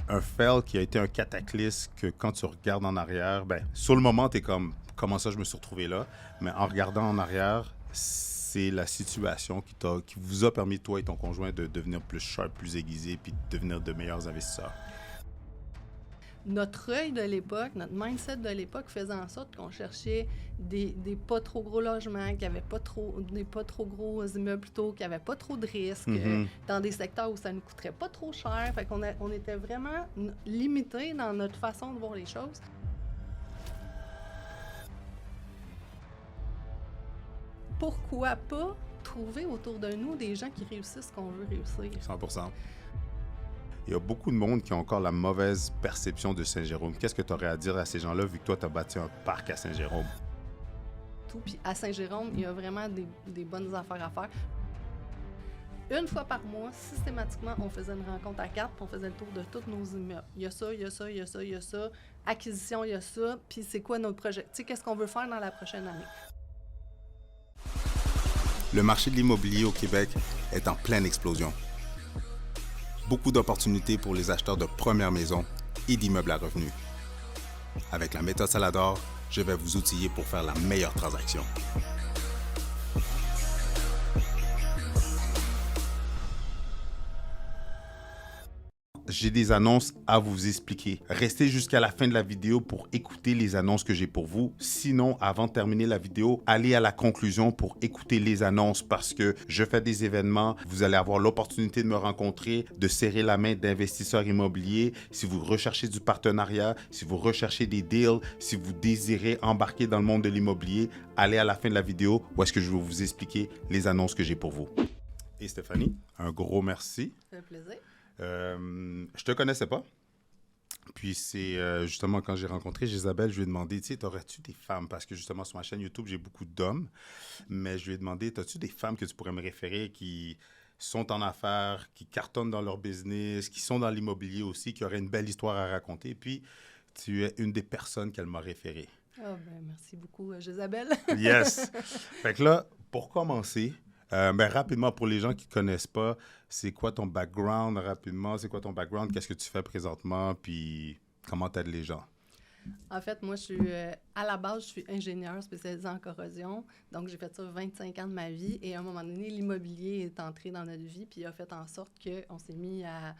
un fail qui a été un cataclysme que quand tu regardes en arrière, ben, sur le moment, tu es comme, comment ça je me suis retrouvé là? Mais en regardant en arrière, c'est la situation qui vous a permis, toi et ton conjoint, de devenir plus sharp, plus aiguisé, puis de devenir de meilleurs investisseurs. Notre œil de l'époque, notre mindset de l'époque faisait en sorte qu'on cherchait des pas trop gros logements, des pas trop gros immeubles plutôt, qui n'avaient pas trop de risques, Mhm. dans des secteurs où ça ne coûterait pas trop cher. Fait qu'on on était vraiment limité dans notre façon de voir les choses. Pourquoi pas trouver autour de nous des gens qui réussissent ce qu'on veut réussir? 100%. Il y a beaucoup de monde qui ont encore la mauvaise perception de Saint-Jérôme. Qu'est-ce que tu aurais à dire à ces gens-là, vu que toi, tu as bâti un parc à Saint-Jérôme? Tout. Puis à Saint-Jérôme, il y a vraiment des bonnes affaires à faire. Une fois par mois, systématiquement, on faisait une rencontre à quatre, puis on faisait le tour de tous nos immeubles. Il y a ça, il y a ça, il y a ça, il y a ça. Acquisition, il y a ça. Puis c'est quoi notre projet? Tu sais, qu'est-ce qu'on veut faire dans la prochaine année? Le marché de l'immobilier au Québec est en pleine explosion. Beaucoup d'opportunités pour les acheteurs de première maison et d'immeubles à revenus. Avec la méthode Salador, je vais vous outiller pour faire la meilleure transaction. J'ai des annonces à vous expliquer. Restez jusqu'à la fin de la vidéo pour écouter les annonces que j'ai pour vous. Sinon, avant de terminer la vidéo, allez à la conclusion pour écouter les annonces parce que je fais des événements. Vous allez avoir l'opportunité de me rencontrer, de serrer la main d'investisseurs immobiliers. Si vous recherchez du partenariat, si vous recherchez des deals, si vous désirez embarquer dans le monde de l'immobilier, allez à la fin de la vidéo où est-ce que je vais vous expliquer les annonces que j'ai pour vous. Et Stéphanie, un gros merci. Ça fait plaisir. Je te connaissais pas. Puis c'est justement quand j'ai rencontré Isabelle, je lui ai demandé, tu sais, t'aurais-tu des femmes? Parce que justement sur ma chaîne YouTube, j'ai beaucoup d'hommes. Mais je lui ai demandé, t'as-tu des femmes que tu pourrais me référer qui sont en affaires, qui cartonnent dans leur business, qui sont dans l'immobilier aussi, qui auraient une belle histoire à raconter? Puis tu es une des personnes qu'elle m'a référée. Ah ben merci beaucoup, Jésabelle. Yes! Fait que là, pour commencer, ben rapidement, pour les gens qui ne connaissent pas, c'est quoi ton background rapidement? C'est quoi ton background? Qu'est-ce que tu fais présentement? Puis comment tu aides les gens? En fait, moi, je suis à la base, je suis ingénieure spécialisée en corrosion. Donc, j'ai fait ça 25 ans de ma vie. Et à un moment donné, l'immobilier est entré dans notre vie, puis a fait en sorte qu'on s'est mis à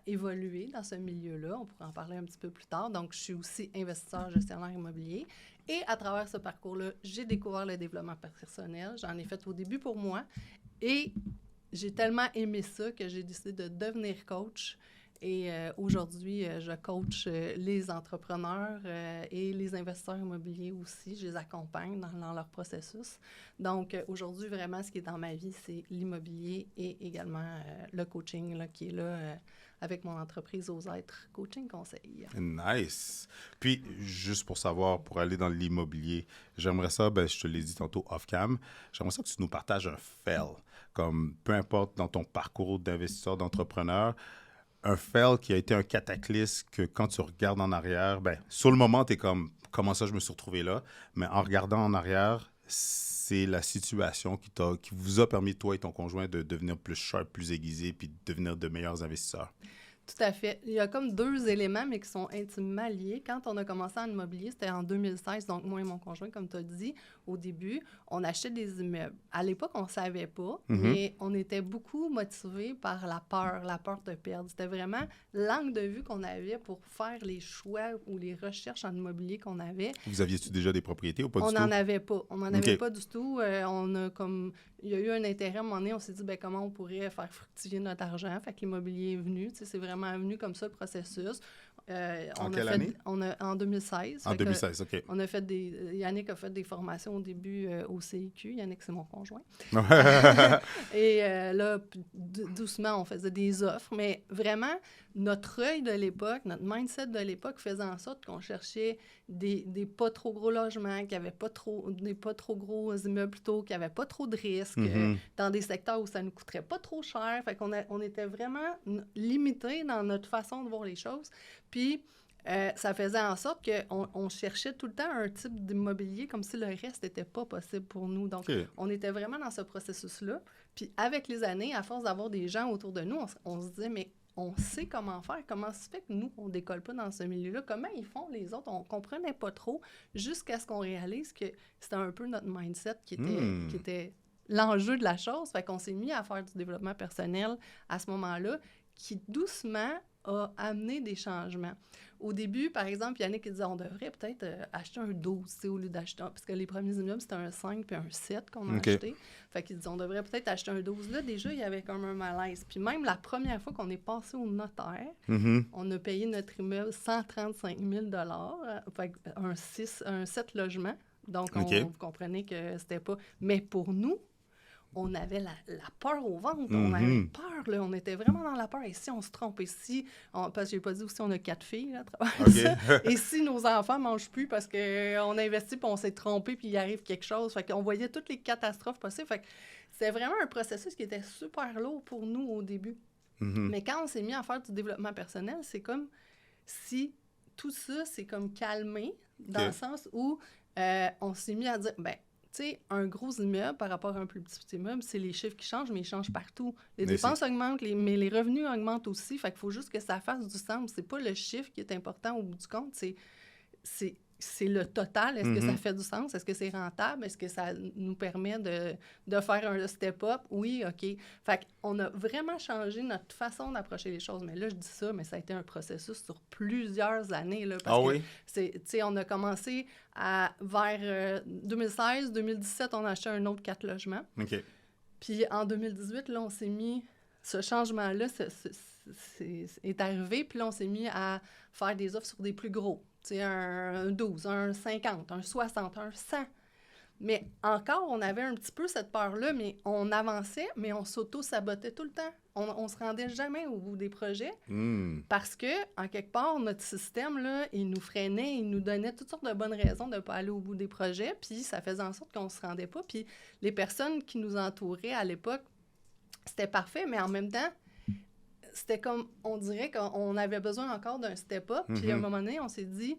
évoluer dans ce milieu-là. On pourrait en parler un petit peu plus tard. Donc, je suis aussi investisseur gestionnaire immobilier. Et à travers ce parcours-là, j'ai découvert le développement personnel. J'en ai fait au début pour moi. Et j'ai tellement aimé ça que j'ai décidé de devenir coach. Et aujourd'hui, je coach les entrepreneurs et les investisseurs immobiliers aussi. Je les accompagne dans leur processus. Donc, aujourd'hui, vraiment, ce qui est dans ma vie, c'est l'immobilier et également le coaching là, qui est là avec mon entreprise Aux Êtres Coaching Conseil. Nice. Puis, juste pour savoir, pour aller dans l'immobilier, j'aimerais ça, ben, je te l'ai dit tantôt off-cam, j'aimerais ça que tu nous partages un fail. Comme peu importe dans ton parcours d'investisseur, d'entrepreneur, un fail qui a été un cataclysme que quand tu regardes en arrière, ben, sur le moment, tu es comme, comment ça je me suis retrouvé là? Mais en regardant en arrière, c'est la situation qui vous a permis, toi et ton conjoint, de devenir plus sharp, plus aiguisé, puis de devenir de meilleurs investisseurs. Tout à fait. Il y a comme deux éléments, mais qui sont intimement liés. Quand on a commencé en immobilier, c'était en 2016, donc moi et mon conjoint, comme tu as dit, au début, on achetait des immeubles. À l'époque, on ne savait pas, mais on était beaucoup motivés par la peur de perdre. C'était vraiment l'angle de vue qu'on avait pour faire les choix ou les recherches en immobilier qu'on avait. Vous aviez-tu déjà des propriétés ou pas du On tout? n'en avait pas. On n'en avait OK. pas du tout. Il y a eu un intérêt à un moment donné, on s'est dit, ben comment on pourrait faire fructifier notre argent. Fait que l'immobilier est venu. Tu sais, c'est vraiment venu comme ça le processus. En quelle année? En 2016. En 2016, OK. On a fait Yannick a fait des formations au début au CIQ. Yannick, c'est mon conjoint. Et là, doucement, on faisait des offres. Mais vraiment, notre œil de l'époque, notre mindset de l'époque faisait en sorte qu'on cherchait des pas trop gros logements, des pas trop gros immeubles plutôt, qui n'avaient pas trop de risques, dans des secteurs où ça ne nous coûterait pas trop cher. Fait qu'on on était vraiment limité dans notre façon de voir les choses. Puis, ça faisait en sorte qu'on cherchait tout le temps un type d'immobilier comme si le reste n'était pas possible pour nous. Donc, OK. on était vraiment dans ce processus-là. Puis, avec les années, à force d'avoir des gens autour de nous, on se disait, mais on sait comment faire. Comment se fait que nous, on décolle pas dans ce milieu-là? Comment ils font les autres? On comprenait pas trop jusqu'à ce qu'on réalise que c'était un peu notre mindset qui était l'enjeu de la chose. Fait qu'on s'est mis à faire du développement personnel à ce moment-là qui, doucement, a amené des changements. Au début, par exemple, il y en a qui disaient on devrait peut-être acheter un 12 au lieu d'acheter un... Parce que les premiers immeubles, c'était un 5 puis un 7 qu'on a acheté. Fait qu'ils disaient on devrait peut-être acheter un 12. Là, déjà, il y avait comme un malaise. Puis même la première fois qu'on est passé au notaire, on a payé notre immeuble 135 000 fait un 7 logements. Donc, vous comprenez que c'était pas... Mais pour nous, on avait la peur au ventre. On avait peur, là. On était vraiment dans la peur. Et si on se trompe? Et si... parce que j'ai pas dit aussi, on a 4 filles, là, à travers ça. Et si nos enfants mangent plus parce qu'on investit puis on s'est trompé puis il arrive quelque chose? Fait qu'on voyait toutes les catastrophes possibles. Fait que c'était vraiment un processus qui était super lourd pour nous au début. Mais quand on s'est mis à faire du développement personnel, c'est comme si tout ça s'est comme calmé dans le sens où on s'est mis à dire... Tu sais, un gros immeuble par rapport à un plus petit immeuble, c'est les chiffres qui changent, mais ils changent partout. Les dépenses augmentent, mais les revenus augmentent aussi. Fait qu'il faut juste que ça fasse du sens. C'est pas le chiffre qui est important au bout du compte, c'est le total. Est-ce que ça fait du sens? Est-ce que c'est rentable? Est-ce que ça nous permet de faire un step-up? Oui, OK. Fait qu'on a vraiment changé notre façon d'approcher les choses. Mais là, je dis ça, mais ça a été un processus sur plusieurs années. Là, parce que, on a commencé vers 2016, 2017, on a acheté un autre 4 logements. OK. Puis en 2018, là, on s'est mis... Ce changement-là est arrivé, puis là, on s'est mis à faire des offres sur des plus gros. Tu sais, un 12, un 50, un 60, un 100. Mais encore, on avait un petit peu cette peur-là, mais on avançait, mais on s'auto-sabotait tout le temps. On se rendait jamais au bout des projets parce que, en quelque part, notre système, là, il nous freinait, il nous donnait toutes sortes de bonnes raisons de ne pas aller au bout des projets, puis ça faisait en sorte qu'on ne se rendait pas. Puis les personnes qui nous entouraient à l'époque, c'était parfait, mais en même temps, c'était comme, on dirait qu'on avait besoin encore d'un step-up. Puis à un moment donné, on s'est dit,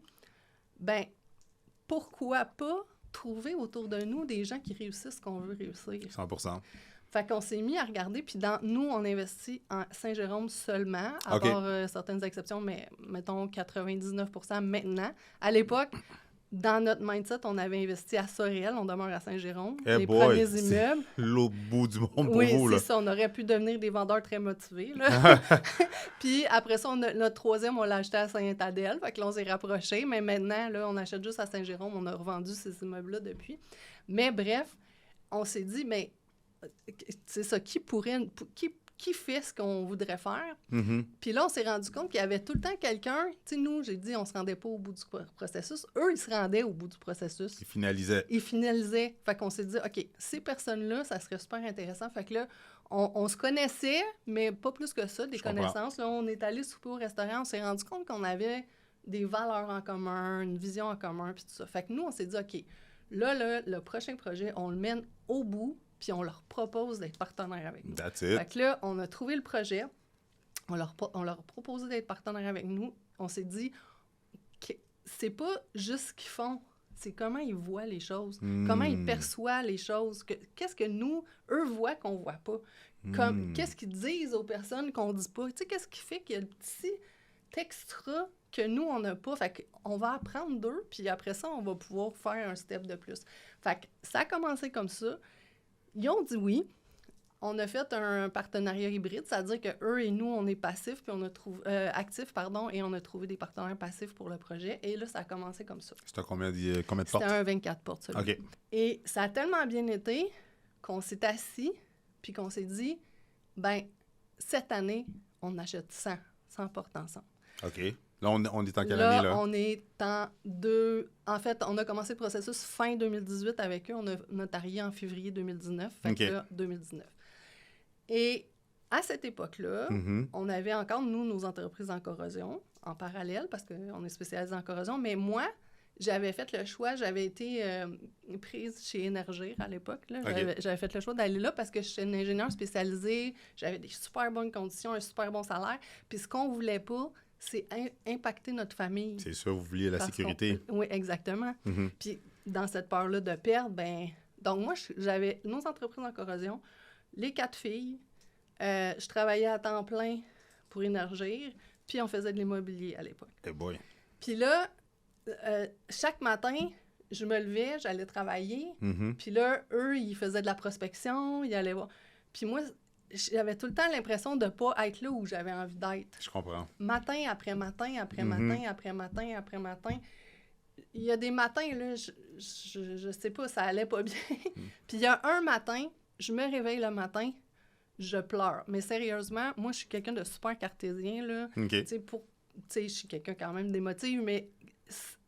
pourquoi pas trouver autour de nous des gens qui réussissent ce qu'on veut réussir? 100%. Fait qu'on s'est mis à regarder, puis nous, on investit en Saint-Jérôme seulement, à part certaines exceptions, mais mettons 99% maintenant. À l'époque, dans notre mindset, on avait investi à Sorel, on demeure à Saint-Jérôme, les premiers immeubles. L'autre bout du monde pour vous, là. Oui, c'est ça, on aurait pu devenir des vendeurs très motivés, là. Puis après ça, notre troisième, on l'a acheté à Saint-Adèle, fait que là, on s'est rapprochés, mais maintenant, là, on achète juste à Saint-Jérôme, on a revendu ces immeubles-là depuis. Mais bref, on s'est dit, mais c'est ça, qui fait ce qu'on voudrait faire? Puis là, on s'est rendu compte qu'il y avait tout le temps quelqu'un... Tu sais, nous, j'ai dit, on se rendait pas au bout du processus. Eux, ils se rendaient au bout du processus. Ils finalisaient. Fait qu'on s'est dit, OK, ces personnes-là, ça serait super intéressant. Fait que là, on se connaissait, mais pas plus que ça, des connaissances. Là, on est allé souper au restaurant, on s'est rendu compte qu'on avait des valeurs en commun, une vision en commun, puis tout ça. Fait que nous, on s'est dit, OK, là, le prochain projet, on le mène au bout, puis on leur propose d'être partenaires avec nous. That's it. Fait que là, on a trouvé le projet, on leur a proposé d'être partenaires avec nous. On s'est dit que c'est pas juste ce qu'ils font, c'est comment ils voient les choses, comment ils perçoivent les choses, qu'est-ce que nous, eux voient qu'on voit pas, qu'est-ce qu'ils disent aux personnes qu'on dit pas. Tu sais, qu'est-ce qui fait qu'il y a le petit extra que nous, on n'a pas. Fait qu'on va apprendre d'eux, puis après ça, on va pouvoir faire un step de plus. Fait que ça a commencé comme ça. Ils ont dit oui. On a fait un partenariat hybride, c'est-à-dire qu'eux et nous, on est passifs, puis on a trouvé actifs, et on a trouvé des partenaires passifs pour le projet. Et là, ça a commencé comme ça. C'était combien de portes? C'était un 24 portes, celui-là. OK. Et ça a tellement bien été qu'on s'est assis, puis qu'on s'est dit, cette année, on achète 100 portes ensemble. OK. Là, on est en quelle année, là? On est en deux... En fait, on a commencé le processus fin 2018 avec eux. On a notarié en février 2019. Fait que là, 2019. Et à cette époque-là, on avait encore, nous, nos entreprises en corrosion, en parallèle, parce qu'on est spécialisé en corrosion. Mais moi, j'avais fait le choix, j'avais été prise chez Énergir à l'époque. Là. J'avais fait le choix d'aller là parce que je suis une ingénieure spécialisée, j'avais des super bonnes conditions, un super bon salaire. Puis ce qu'on voulait pas, c'est impacter notre famille. C'est ça, vous vouliez la sécurité. Oui, exactement. Puis dans cette peur-là de perdre, donc moi, j'avais nos entreprises en corrosion, les 4 filles, je travaillais à temps plein pour Énergir, puis on faisait de l'immobilier à l'époque. Hey boy. Puis là, chaque matin, je me levais, j'allais travailler, puis là, eux, ils faisaient de la prospection, ils allaient voir. Puis moi, j'avais tout le temps l'impression de ne pas être là où j'avais envie d'être. Je comprends. Matin après matin, après matin, après matin, après matin. Il y a des matins, là, je sais pas, ça allait pas bien. Puis il y a un matin, je me réveille le matin, je pleure. Mais sérieusement, moi, je suis quelqu'un de super cartésien, là. OK. Tu sais, je suis quelqu'un quand même d'émotif, mais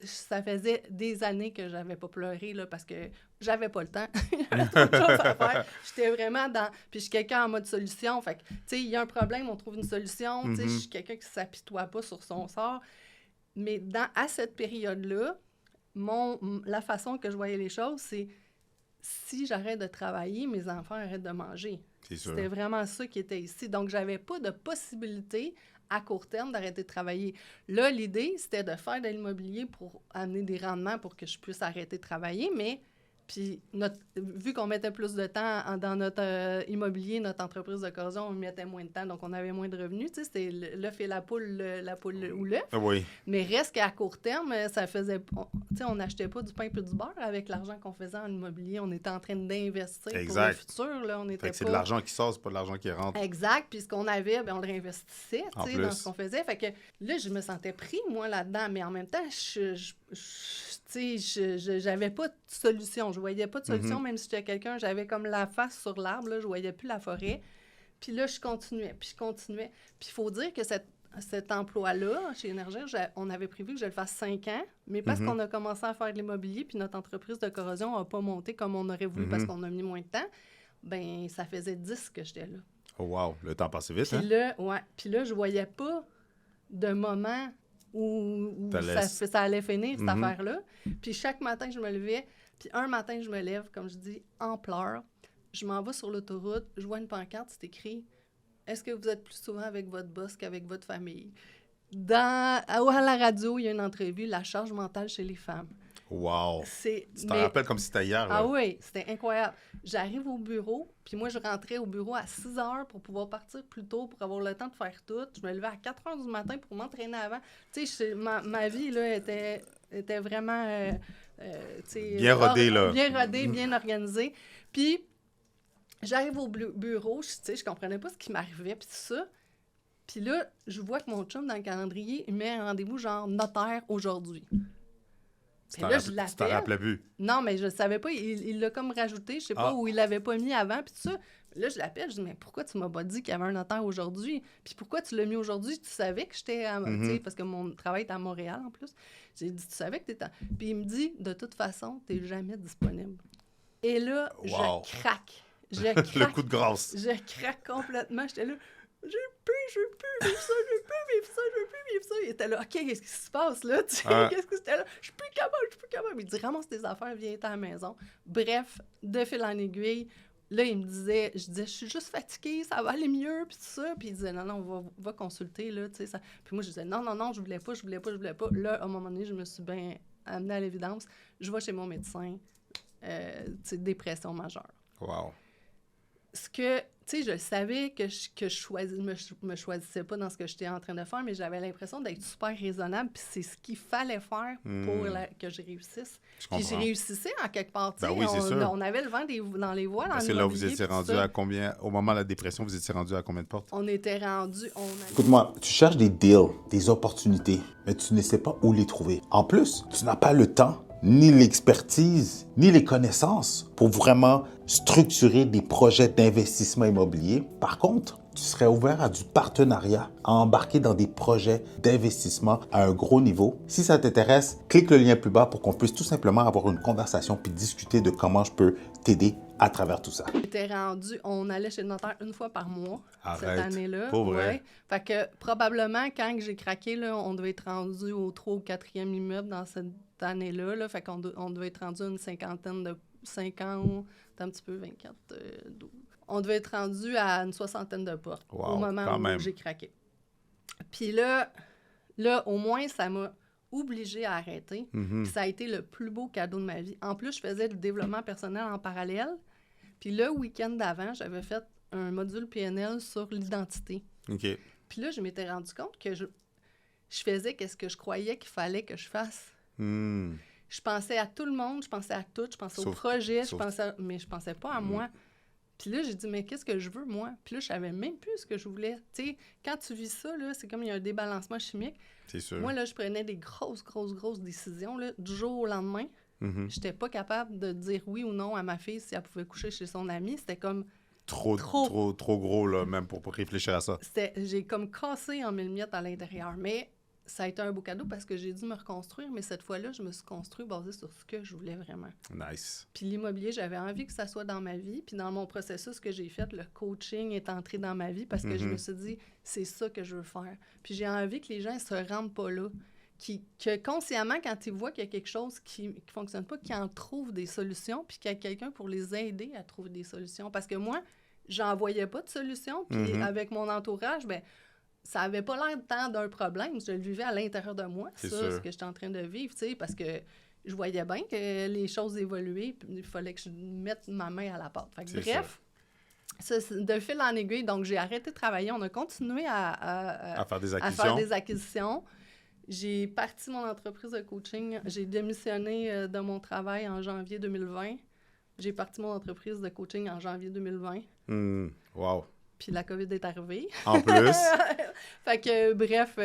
ça faisait des années que j'avais pas pleuré, là, parce que j'avais pas le temps. J'avais trop de choses à faire. J'étais vraiment dans... Puis je suis quelqu'un en mode solution. Fait que, tu sais, il y a un problème, on trouve une solution. Tu sais, je suis quelqu'un qui s'apitoie pas sur son sort. Mais à cette période-là, la façon que je voyais les choses, c'est si j'arrête de travailler, mes enfants arrêtent de manger. C'est sûr. C'était vraiment ça qui était ici. Donc, j'avais pas de possibilité à court terme d'arrêter de travailler. Là, l'idée, c'était de faire de l'immobilier pour amener des rendements pour que je puisse arrêter de travailler, mais puis vu qu'on mettait plus de temps dans notre immobilier, notre entreprise de corrosion, on mettait moins de temps, donc on avait moins de revenus. Tu sais, c'était l'œuf et la poule ou l'œuf. Oui. Mais reste qu'à court terme, ça faisait... Tu sais, on n'achetait pas du pain et du beurre avec l'argent qu'on faisait en immobilier. On était en train d'investir pour le futur. Là. On était c'est de l'argent qui sort, c'est pas de l'argent qui rentre. Exact. Puis ce qu'on avait, on le réinvestissait tu sais, dans ce qu'on faisait. Fait que là, je me sentais pris, moi, là-dedans. Mais en même temps, j'avais pas de solution. Je voyais pas de solution, même si j'étais quelqu'un, j'avais comme la face sur l'arbre, là, je voyais plus la forêt. Puis là, je continuais. Puis il faut dire que cet emploi-là, chez Énergir, on avait prévu que je le fasse 5 ans, mais parce qu'on a commencé à faire de l'immobilier, puis notre entreprise de corrosion n'a pas monté comme on aurait voulu parce qu'on a mis moins de temps, ben ça faisait 10 que j'étais là. Oh wow, le temps passait vite, Puis là, je voyais pas de moment où ça allait finir, cette affaire-là. Puis chaque matin, je me levais, puis un matin, je me lève, comme je dis, en pleurs. Je m'en vais sur l'autoroute, je vois une pancarte, c'est écrit « Est-ce que vous êtes plus souvent avec votre boss qu'avec votre famille? » À la radio, il y a une entrevue, la charge mentale chez les femmes. Wow! Tu t'en rappelles comme si c'était hier, là. Ah oui, c'était incroyable. J'arrive au bureau, puis moi, je rentrais au bureau à 6 heures pour pouvoir partir plus tôt, pour avoir le temps de faire tout. Je me levais à 4 heures du matin pour m'entraîner avant. Tu sais, ma vie, là, était vraiment... bien rodée, là. Bien rodée, bien organisée. Puis, j'arrive au bureau, je comprenais pas ce qui m'arrivait, puis tout ça. Puis là, je vois que mon chum, dans le calendrier, il met un rendez-vous genre notaire aujourd'hui. Tu t'en rappelais plus? Non, mais je ne savais pas. Il l'a comme rajouté, je sais pas, où il l'avait pas mis avant, puis tout ça. Là, je l'appelle, je dis, mais pourquoi tu m'as pas dit qu'il y avait un notaire aujourd'hui? Puis pourquoi tu l'as mis aujourd'hui? Tu savais que j'étais tu sais, parce que mon travail est à Montréal, en plus. J'ai dit, tu savais que tu étais... Puis il me dit, de toute façon, tu n'es jamais disponible. Et là, je craque. Le coup de grâce. Je craque complètement. J'étais là, je veux plus vivre ça, je veux plus vivre ça. Il était là, OK, qu'est-ce qui se passe là? Qu'est-ce que c'était là? Je suis plus capable. Il dit, ramasse tes affaires, viens à la maison. Bref, de fil en aiguille, là, je disais, je suis juste fatiguée, ça va aller mieux, puis tout ça. Puis il disait, non, on va consulter, là, tu sais. Ça. Puis moi, je disais, non, je voulais pas. Là, à un moment donné, je me suis bien amenée à l'évidence. Je vais chez mon médecin, dépression majeure. Wow. Ce que, tu sais, je savais que je me choisissais pas dans ce que j'étais en train de faire, mais j'avais l'impression d'être super raisonnable, puis c'est ce qu'il fallait faire pour que je réussisse. Puis je réussissais en quelque part, tu sais. Oui, on avait le vent dans les voiles. Parce que là, vous étiez rendu à combien, au moment de la dépression, vous étiez rendu à combien de portes? On était rendu... Écoute-moi, tu cherches des deals, des opportunités, mais tu ne sais pas où les trouver. En plus, tu n'as pas le temps, ni l'expertise, ni les connaissances pour vraiment structurer des projets d'investissement immobilier. Par contre, tu serais ouvert à du partenariat, à embarquer dans des projets d'investissement à un gros niveau. Si ça t'intéresse, clique le lien plus bas pour qu'on puisse tout simplement avoir une conversation puis discuter de comment je peux t'aider à travers tout ça. On allait chez le notaire une fois par mois. Arrête, cette année-là. Pour vrai. Ouais. Fait que probablement, quand j'ai craqué, là, on devait être rendu au 3 ou 4e immeuble dans cette année-là. Là. Fait qu'on devait être rendu à une cinquantaine de 50, un petit peu 24, 12. On devait être rendu à une 60aine de portes au moment où j'ai craqué. Puis là, au moins, ça m'a obligée à arrêter. Puis ça a été le plus beau cadeau de ma vie. En plus, je faisais du développement personnel en parallèle. Puis le week-end d'avant, j'avais fait un module PNL sur l'identité. OK. Puis là, je m'étais rendu compte que je faisais ce que je croyais qu'il fallait que je fasse. Je pensais à tout le monde, je pensais à tout, je pensais au projet, mais je pensais pas à moi. Puis là, j'ai dit, mais qu'est-ce que je veux, moi? Puis là, je savais même plus ce que je voulais. Tu sais, quand tu vis ça, là, c'est comme il y a un débalancement chimique. C'est sûr. Moi, là, je prenais des grosses décisions, là, du jour au lendemain. J'étais pas capable de dire oui ou non à ma fille si elle pouvait coucher chez son ami. C'était comme... Trop gros, là, même pour réfléchir à ça. J'ai comme cassé en mille miettes à l'intérieur. Mais ça a été un beau cadeau parce que j'ai dû me reconstruire. Mais cette fois-là, je me suis construit basée sur ce que je voulais vraiment. Nice. Puis l'immobilier, j'avais envie que ça soit dans ma vie. Puis dans mon processus que j'ai fait, le coaching est entré dans ma vie parce que je me suis dit, c'est ça que je veux faire. Puis j'ai envie que les gens ne se rendent pas là. Que consciemment, quand ils voient qu'il y a quelque chose qui ne fonctionne pas, qu'ils en trouvent des solutions, puis qu'il y a quelqu'un pour les aider à trouver des solutions. Parce que moi, j'en voyais pas de solution, puis avec mon entourage, ben ça avait pas l'air tant d'un problème. Je le vivais à l'intérieur de moi, ce que j'étais en train de vivre, tu sais, parce que je voyais bien que les choses évoluaient, puis il fallait que je mette ma main à la pâte. Fait que bref, de fil en aiguille, donc j'ai arrêté de travailler. On a continué à faire des acquisitions. J'ai parti mon entreprise de coaching. J'ai démissionné de mon travail en janvier 2020. J'ai parti mon entreprise de coaching en janvier 2020. Wow. Puis la COVID est arrivée. En plus. Fait que, bref.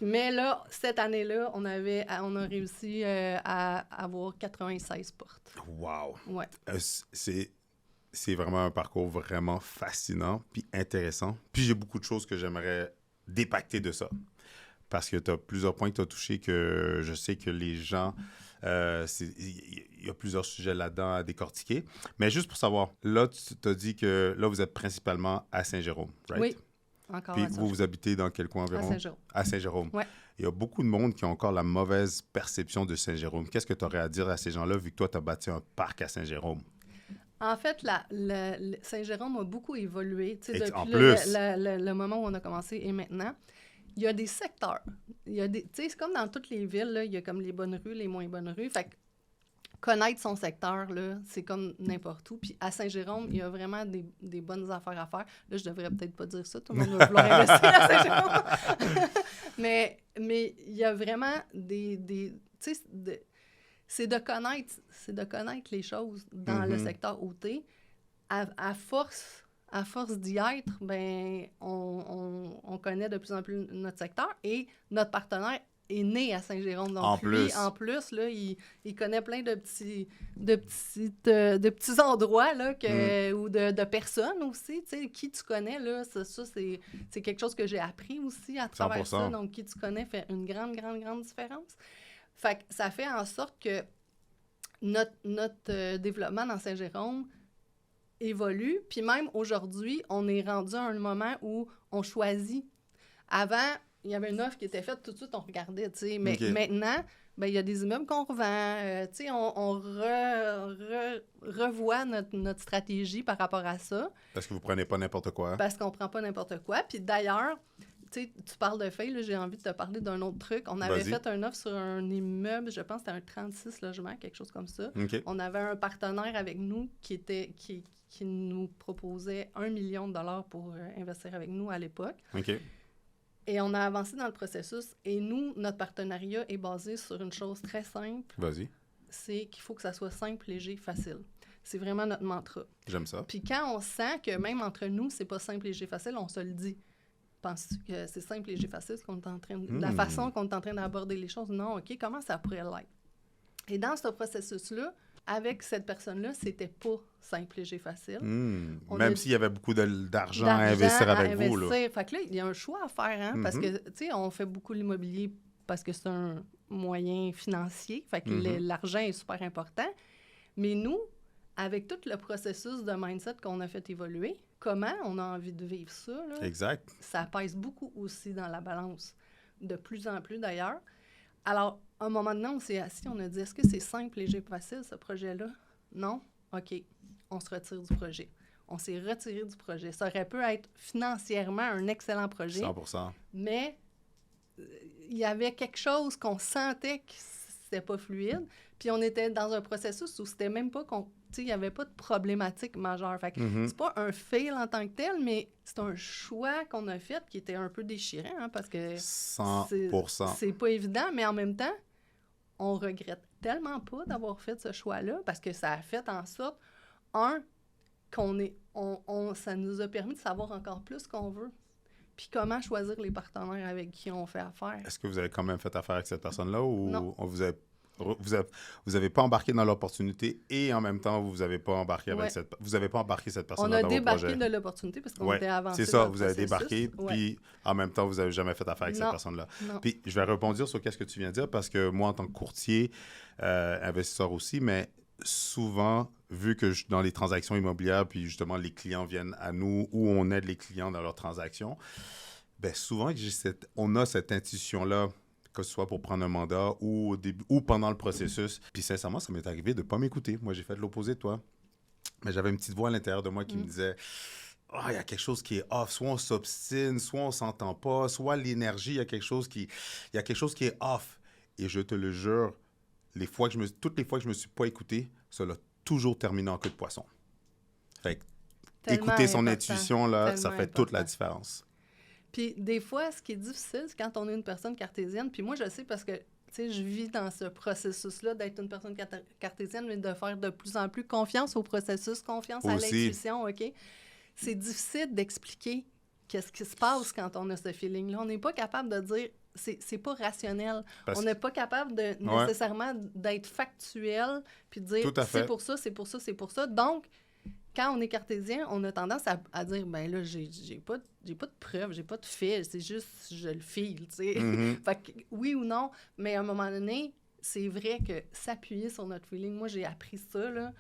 Mais là, cette année-là, on a réussi à avoir 96 portes. Wow. Ouais. C'est vraiment un parcours vraiment fascinant puis intéressant. Puis j'ai beaucoup de choses que j'aimerais dépacter de ça. Parce que tu as plusieurs points que tu as touchés que je sais que les gens... il y a plusieurs sujets là-dedans à décortiquer. Mais juste pour savoir, là, tu t'as dit que là, vous êtes principalement à Saint-Jérôme, right? Oui, encore Puis vous habitez dans quel coin environ? À Saint-Jérôme. À Saint-Jérôme. Oui. Il y a beaucoup de monde qui ont encore la mauvaise perception de Saint-Jérôme. Qu'est-ce que tu aurais à dire à ces gens-là, vu que toi, tu as bâti un parc à Saint-Jérôme? En fait, Saint-Jérôme a beaucoup évolué. Depuis le moment où on a commencé et maintenant. Il y a des secteurs. C'est comme dans toutes les villes, là, il y a comme les bonnes rues, les moins bonnes rues. Fait que connaître son secteur, là, c'est comme n'importe où. Puis à Saint-Jérôme, il y a vraiment des bonnes affaires à faire. Là, je devrais peut-être pas dire ça. Tout le monde va vouloir investir à Saint-Jérôme. mais il y a vraiment c'est de connaître les choses dans le secteur où t'es. À force d'y être, ben, on connaît de plus en plus notre secteur et notre partenaire est né à Saint-Jérôme. Donc, en plus, là, il connaît plein de petits endroits là, ou de personnes aussi. Tu sais, qui tu connais, là, ça c'est quelque chose que j'ai appris aussi à travers 100%. Ça. Donc, qui tu connais fait une grande différence. Fait que ça fait en sorte que notre développement dans Saint-Jérôme évolue. Puis même aujourd'hui, on est rendu à un moment où on choisit. Avant, il y avait une offre qui était faite, tout de suite, on regardait, tu sais. Mais maintenant, ben, il y a des immeubles qu'on revend. Tu sais, on revoit notre stratégie par rapport à ça. Parce que vous prenez pas n'importe quoi. Parce qu'on prend pas n'importe quoi. Puis d'ailleurs, tu sais, tu parles de faits, là, j'ai envie de te parler d'un autre truc. On avait fait une offre sur un immeuble, je pense que c'était un 36 logements, quelque chose comme ça. Okay. On avait un partenaire avec nous qui nous proposait 1 million de dollars pour investir avec nous à l'époque. OK. Et on a avancé dans le processus. Et nous, notre partenariat est basé sur une chose très simple. Vas-y. C'est qu'il faut que ça soit simple, léger, facile. C'est vraiment notre mantra. J'aime ça. Puis quand on sent que même entre nous, c'est pas simple, léger, facile, on se le dit. Penses-tu que c'est simple, léger, facile, ce qu'on est en train la façon qu'on est en train d'aborder les choses? Non, OK, comment ça pourrait l'être? Et dans ce processus-là, avec cette personne-là, c'était pas simple, léger, facile. Même s'il y avait beaucoup d'argent à investir avec vous. Là. Fait que là, il y a un choix à faire, hein, parce que, tu sais, on fait beaucoup l'immobilier parce que c'est un moyen financier. Fait que l'argent est super important. Mais nous, avec tout le processus de mindset qu'on a fait évoluer, comment on a envie de vivre ça, là, exact. Ça pèse beaucoup aussi dans la balance. De plus en plus, d'ailleurs. Alors, à un moment donné, on s'est assis, on a dit, est-ce que c'est simple, léger, facile, ce projet-là? Non? OK. On se retire du projet. On s'est retiré du projet. Ça aurait pu être financièrement un excellent projet. 100%. Mais il y avait quelque chose qu'on sentait que c'était pas fluide. Puis on était dans un processus où c'était même pas qu'on il n'y avait pas de problématique majeure. Fait que c'est pas un fail en tant que tel, mais c'est un choix qu'on a fait qui était un peu déchirant, hein, parce que 100%. c'est pas évident, mais en même temps, on regrette tellement pas d'avoir fait ce choix-là, parce que ça a fait en sorte, ça nous a permis de savoir encore plus ce qu'on veut. Puis comment choisir les partenaires avec qui on fait affaire. Est-ce que vous avez quand même fait affaire avec cette personne-là ou Non. vous avez pas embarqué dans l'opportunité et en même temps, vous n'avez pas embarqué avec vous avez pas embarqué cette personne-là dans vos projets? On a débarqué de l'opportunité parce qu'on était avancé. C'est ça, dans le vous avez processus. débarqué, puis en même temps, vous n'avez jamais fait affaire avec cette personne-là. Non. Puis je vais rebondir sur ce que tu viens de dire parce que moi, en tant que courtier, investisseur aussi, mais souvent, vu que dans les transactions immobilières, puis justement, les clients viennent à nous ou on aide les clients dans leurs transactions, bien souvent, on a cette intuition-là, que ce soit pour prendre un mandat ou au début ou pendant le processus. Puis sincèrement, ça m'est arrivé de ne pas m'écouter. Moi, j'ai fait l'opposé de toi. Mais j'avais une petite voix à l'intérieur de moi qui me disait « Ah, il y a quelque chose qui est off. Soit on s'obstine, soit on ne s'entend pas, soit l'énergie, il y a quelque chose qui est off. » Et je te le jure, toutes les fois que je ne me suis pas écouté, ça l'a toujours terminé en queue de poisson. Fait que, écouter son intuition, là, ça fait toute la différence. Puis des fois, ce qui est difficile, c'est quand on est une personne cartésienne. Puis moi, je sais parce que, tu sais, je vis dans ce processus-là d'être une personne cartésienne, mais de faire de plus en plus confiance au processus, confiance à l'intuition, OK? C'est difficile d'expliquer qu'est-ce qui se passe quand on a ce feeling-là. On n'est pas capable de dire... C'est pas rationnel. On n'est pas capable de nécessairement d'être factuel puis de dire c'est pour ça, c'est pour ça, c'est pour ça. Donc, quand on est cartésien, on a tendance à dire ben là, j'ai pas de preuves, j'ai pas de faits, c'est juste je le file, tu sais. Fait que oui ou non, mais à un moment donné, c'est vrai que s'appuyer sur notre feeling, moi j'ai appris ça là.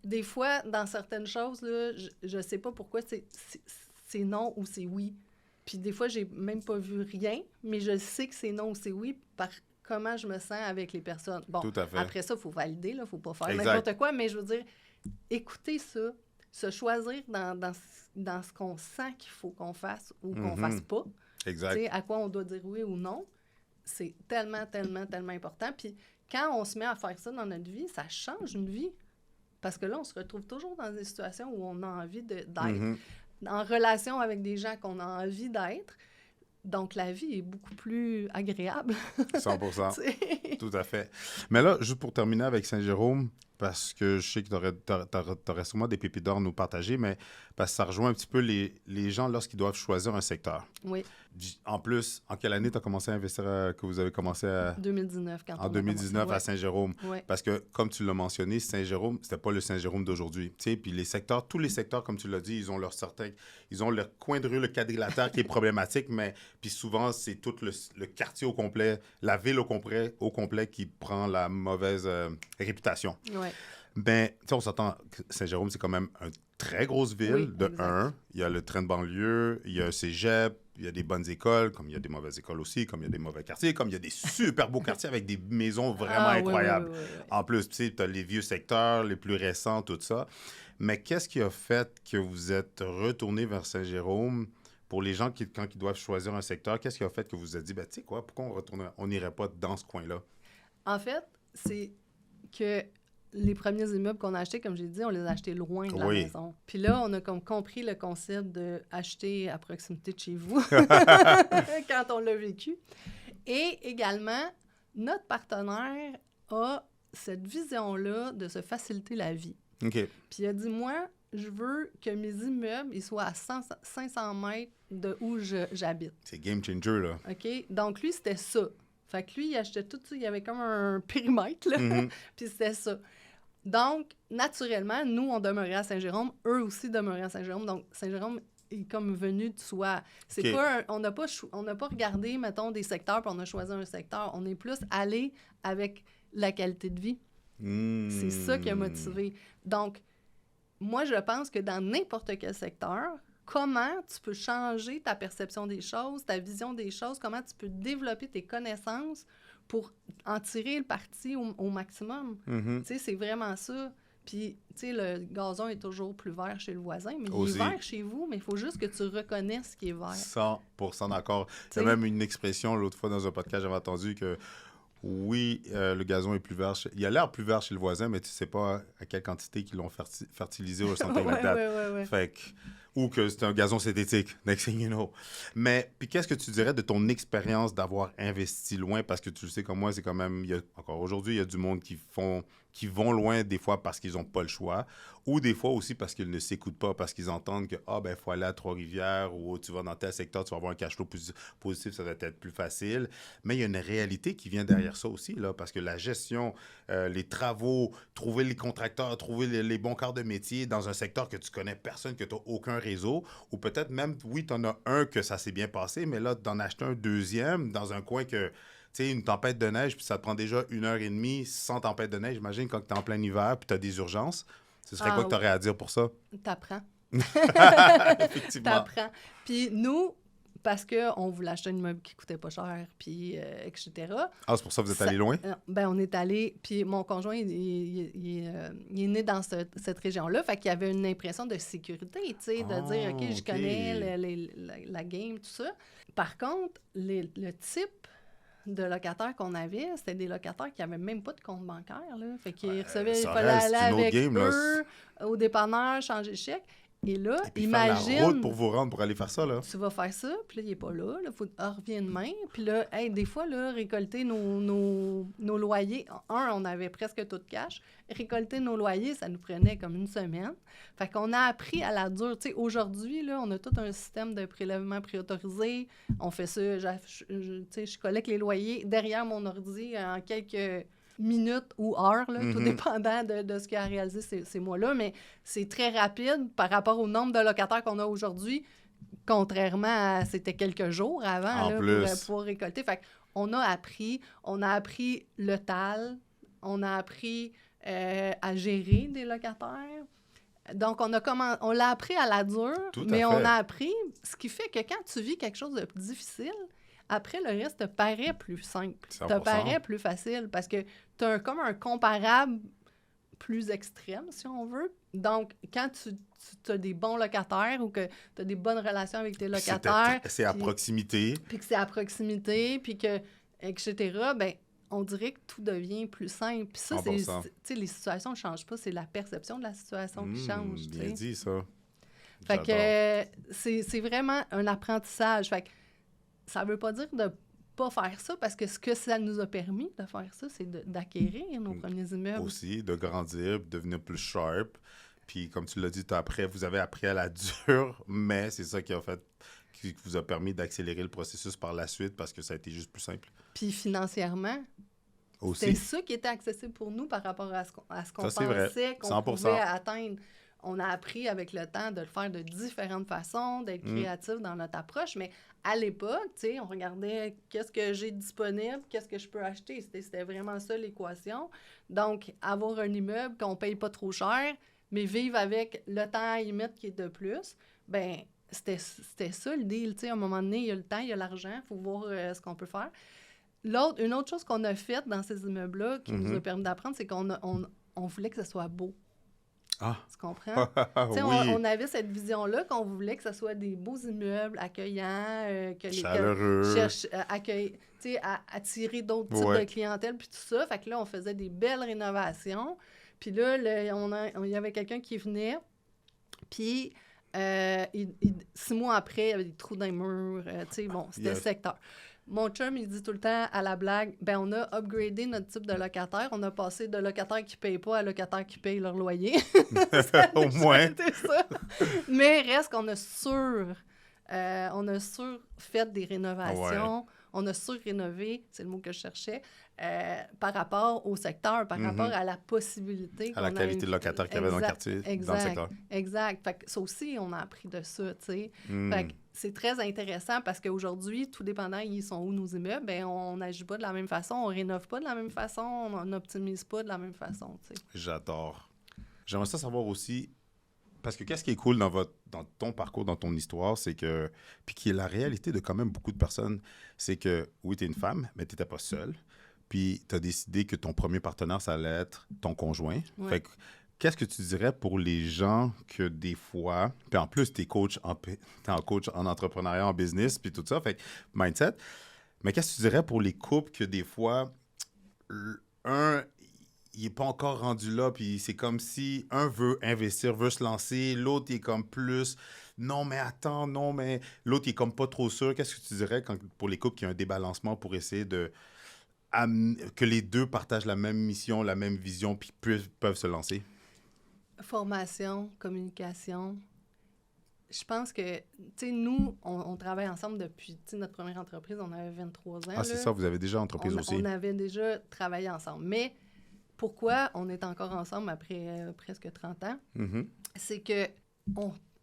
Des fois, dans certaines choses là, je sais pas pourquoi c'est non ou c'est oui. Puis des fois, j'ai même pas vu rien, mais je sais que c'est non ou c'est oui par comment je me sens avec les personnes. Bon, tout à fait. Après ça, il faut valider, il ne faut pas faire n'importe quoi, mais je veux dire, écouter ça, se choisir dans ce qu'on sent qu'il faut qu'on fasse ou qu'on fasse pas. Exact. À quoi on doit dire oui ou non, c'est tellement, tellement, tellement important. Puis quand on se met à faire ça dans notre vie, ça change une vie. Parce que là, on se retrouve toujours dans des situations où on a envie d'être. En relation avec des gens qu'on a envie d'être. Donc, la vie est beaucoup plus agréable. 100%. Tout à fait. Mais là, juste pour terminer avec Saint-Jérôme, parce que je sais que tu aurais sûrement des pépites d'or à nous partager, mais parce que ça rejoint un petit peu les gens lorsqu'ils doivent choisir un secteur. Oui. En plus, en quelle année tu as commencé à investir, que vous avez commencé à... 2019. En 2019 à Saint-Jérôme. Oui. Parce que, comme tu l'as mentionné, Saint-Jérôme, c'était pas le Saint-Jérôme d'aujourd'hui. Tu sais, puis tous les secteurs, comme tu l'as dit, ils ont leur coin de rue, le quadrilatère qui est problématique, mais puis souvent, c'est tout le quartier au complet, la ville au complet qui prend la mauvaise réputation. Oui. Ben, tu sais, on s'entend, Saint-Jérôme, c'est quand même une très grosse ville, il y a le train de banlieue, il y a un cégep, il y a des bonnes écoles, comme il y a des mauvaises écoles aussi, comme il y a des mauvais quartiers, comme il y a des super beaux quartiers avec des maisons vraiment incroyables. Oui. En plus, tu sais, tu as les vieux secteurs, les plus récents, tout ça. Mais qu'est-ce qui a fait que vous êtes retourné vers Saint-Jérôme? Pour les gens quand ils doivent choisir un secteur, qu'est-ce qui a fait que vous vous êtes dit, ben, tu sais quoi, pourquoi on n'irait pas dans ce coin-là? En fait, c'est que les premiers immeubles qu'on a achetés, comme j'ai dit, on les a achetés loin de la maison. Puis là, on a comme compris le concept d'acheter à proximité de chez vous quand on l'a vécu. Et également, notre partenaire a cette vision-là de se faciliter la vie. OK. Puis il a dit, moi, je veux que mes immeubles ils soient à 500 mètres de où j'habite. C'est game changer, là. OK? Donc, lui, c'était ça. Fait que lui, il achetait tout ça. Il y avait comme un périmètre, là. Puis c'était ça. Donc, naturellement, nous, on demeurait à Saint-Jérôme. Eux aussi demeuraient à Saint-Jérôme. Donc, Saint-Jérôme est comme venu de soi. C'est pas on n'a pas regardé, mettons, des secteurs puis on a choisi un secteur. On est plus allé avec la qualité de vie. C'est ça qui a motivé. Donc, moi, je pense que dans n'importe quel secteur, comment tu peux changer ta perception des choses, ta vision des choses, comment tu peux développer tes connaissances pour en tirer le parti au maximum. Tu sais, c'est vraiment ça. Puis, tu sais, le gazon est toujours plus vert chez le voisin, mais il est vert chez vous, mais il faut juste que tu reconnaisses ce qui est vert. 100% d'accord. Il y a même une expression, l'autre fois dans un podcast, j'avais entendu que Oui, le gazon est plus vert. Il a l'air plus vert chez le voisin, mais tu sais pas à quelle quantité qu'ils l'ont fertilisé ou something like that. Ouais. Fait que, ou que c'est un gazon synthétique, next thing you know. Mais, puis qu'est-ce que tu dirais de ton expérience d'avoir investi loin? Parce que tu le sais comme moi, c'est quand même, encore aujourd'hui, il y a du monde qui vont loin des fois parce qu'ils n'ont pas le choix, ou des fois aussi parce qu'ils ne s'écoutent pas, parce qu'ils entendent que, il faut aller à Trois-Rivières, ou tu vas dans tel secteur, tu vas avoir un cash flow positif, ça va être plus facile. Mais il y a une réalité qui vient derrière ça aussi, là, parce que la gestion, les travaux, trouver les contracteurs, trouver les bons corps de métier dans un secteur que tu connais personne, que tu n'as aucun réseau, ou peut-être même, oui, tu en as un que ça s'est bien passé, mais là, d'en acheter un deuxième dans un coin que, tu sais, une tempête de neige, puis ça te prend déjà 1h30 sans tempête de neige. Imagine quand tu es en plein hiver, puis tu as des urgences. Ce serait quoi que tu aurais à dire pour ça? T'apprends. Effectivement. T'apprends. Puis nous, parce qu'on voulait acheter un immeuble qui coûtait pas cher, puis etc. Ah, c'est pour ça que vous êtes allé loin? On est allé, puis mon conjoint, il est né dans cette région-là, fait qu'il y avait une impression de sécurité, tu sais, de dire, OK, je connais la game, tout ça. Par contre, le type de locataires qu'on avait, c'était des locataires qui n'avaient même pas de compte bancaire, là. Fait qu'ils recevaient, il fallait aller avec eux au dépanneur, changer de chèque. Et là, et puis imagine... faire la route pour vous rendre, pour aller faire ça, là. Tu vas faire ça, puis là, il n'est pas là. Il faut revient demain. Puis là, des fois, là, récolter nos loyers... on avait presque tout de cash. Récolter nos loyers, ça nous prenait comme une semaine. Fait qu'on a appris à la dure. Tu sais, aujourd'hui, là, on a tout un système de prélèvement préautorisé. On fait ça. Je collecte les loyers derrière mon ordi en quelques minutes ou heures, là, tout dépendant de ce qu'il a réalisé ces mois-là, mais c'est très rapide par rapport au nombre de locataires qu'on a aujourd'hui, contrairement à c'était quelques jours avant là, pour pouvoir récolter. Fait qu'on a appris le TAL, on a appris à gérer des locataires. Donc, on l'a appris à la dure, mais on a appris, ce qui fait que quand tu vis quelque chose de difficile, après, le reste te paraît plus simple, 100%. te paraît plus facile, parce que tu as comme un comparable plus extrême, si on veut. Donc, quand tu as des bons locataires ou que tu as des bonnes relations avec tes locataires... C'est à proximité. Puis que c'est à proximité, puis que, etc., bien, on dirait que tout devient plus simple. Puis ça, tu sais, les situations ne changent pas, c'est la perception de la situation qui change. Bien dit, ça. Fait que c'est vraiment un apprentissage. Fait que ça ne veut pas dire de ne pas faire ça, parce que ce que ça nous a permis de faire ça, c'est d'acquérir nos premiers immeubles. Aussi, de grandir, de devenir plus sharp. Puis, comme tu l'as dit, vous avez appris à la dure, mais c'est ça qui vous a permis d'accélérer le processus par la suite, parce que ça a été juste plus simple. Puis financièrement, aussi. C'est ça qui était accessible pour nous par rapport à ce qu'on pensait qu'on 100%. pouvait atteindre. On a appris avec le temps de le faire de différentes façons, d'être créatif dans notre approche, mais à l'époque, tu sais, on regardait qu'est-ce que j'ai disponible, qu'est-ce que je peux acheter. C'était vraiment ça l'équation. Donc, avoir un immeuble qu'on ne paye pas trop cher, mais vivre avec le temps à y mettre qui est de plus, bien, c'était ça le deal. Tu sais, à un moment donné, il y a le temps, il y a l'argent, il faut voir ce qu'on peut faire. Une autre chose qu'on a faite dans ces immeubles-là qui nous a permis d'apprendre, c'est qu'on voulait que ce soit beau. Ah. Tu comprends? Oui. On avait cette vision-là qu'on voulait que ce soit des beaux immeubles accueillants, chaleureux, attirer d'autres types de clientèle, puis tout ça. Fait que là, on faisait des belles rénovations. Puis là, il y avait quelqu'un qui venait, puis 6 mois après, il y avait des trous dans les murs. C'était le secteur. Mon chum, il dit tout le temps à la blague, on a upgradé notre type de locataire. On a passé de locataires qui ne payent pas à locataires qui payent leur loyer. Au moins. Ça. Mais reste qu'on a fait des rénovations. Ouais. On a sur-rénové, c'est le mot que je cherchais, par rapport au secteur, par rapport à la possibilité. À la qualité de locataire qu'il y avait dans le quartier, dans le secteur. Exact. Fait que ça aussi, on a appris de ça, tu sais. Fait que c'est très intéressant parce qu'aujourd'hui, tout dépendant, ils sont où nos immeubles, on n'agit pas de la même façon, on rénove pas de la même façon, on n'optimise pas de la même façon, tu sais. J'adore. J'aimerais ça savoir aussi, parce que qu'est-ce qui est cool dans ton parcours, dans ton histoire, c'est que, puis qui est la réalité de quand même beaucoup de personnes, c'est que, oui, tu es une femme, mais tu n'étais pas seule, puis tu as décidé que ton premier partenaire, ça allait être ton conjoint. Ouais. Fait que, qu'est-ce que tu dirais pour les gens que des fois, puis en plus, t'es coach en entrepreneuriat, en business, puis tout ça, fait mindset, mais qu'est-ce que tu dirais pour les couples que des fois, un, il n'est pas encore rendu là, puis c'est comme si un veut investir, veut se lancer, l'autre il est comme plus, non mais attends, non mais l'autre il est comme pas trop sûr. Qu'est-ce que tu dirais pour les couples qui ont un débalancement pour essayer que les deux partagent la même mission, la même vision, puis peuvent se lancer? Formation, communication. Je pense que, tu sais, nous, on travaille ensemble depuis notre première entreprise, on avait 23 ans. Ah, c'est ça, vous avez déjà entreprise aussi. On avait déjà travaillé ensemble. Mais pourquoi on est encore ensemble après presque 30 ans? Mm-hmm. C'est que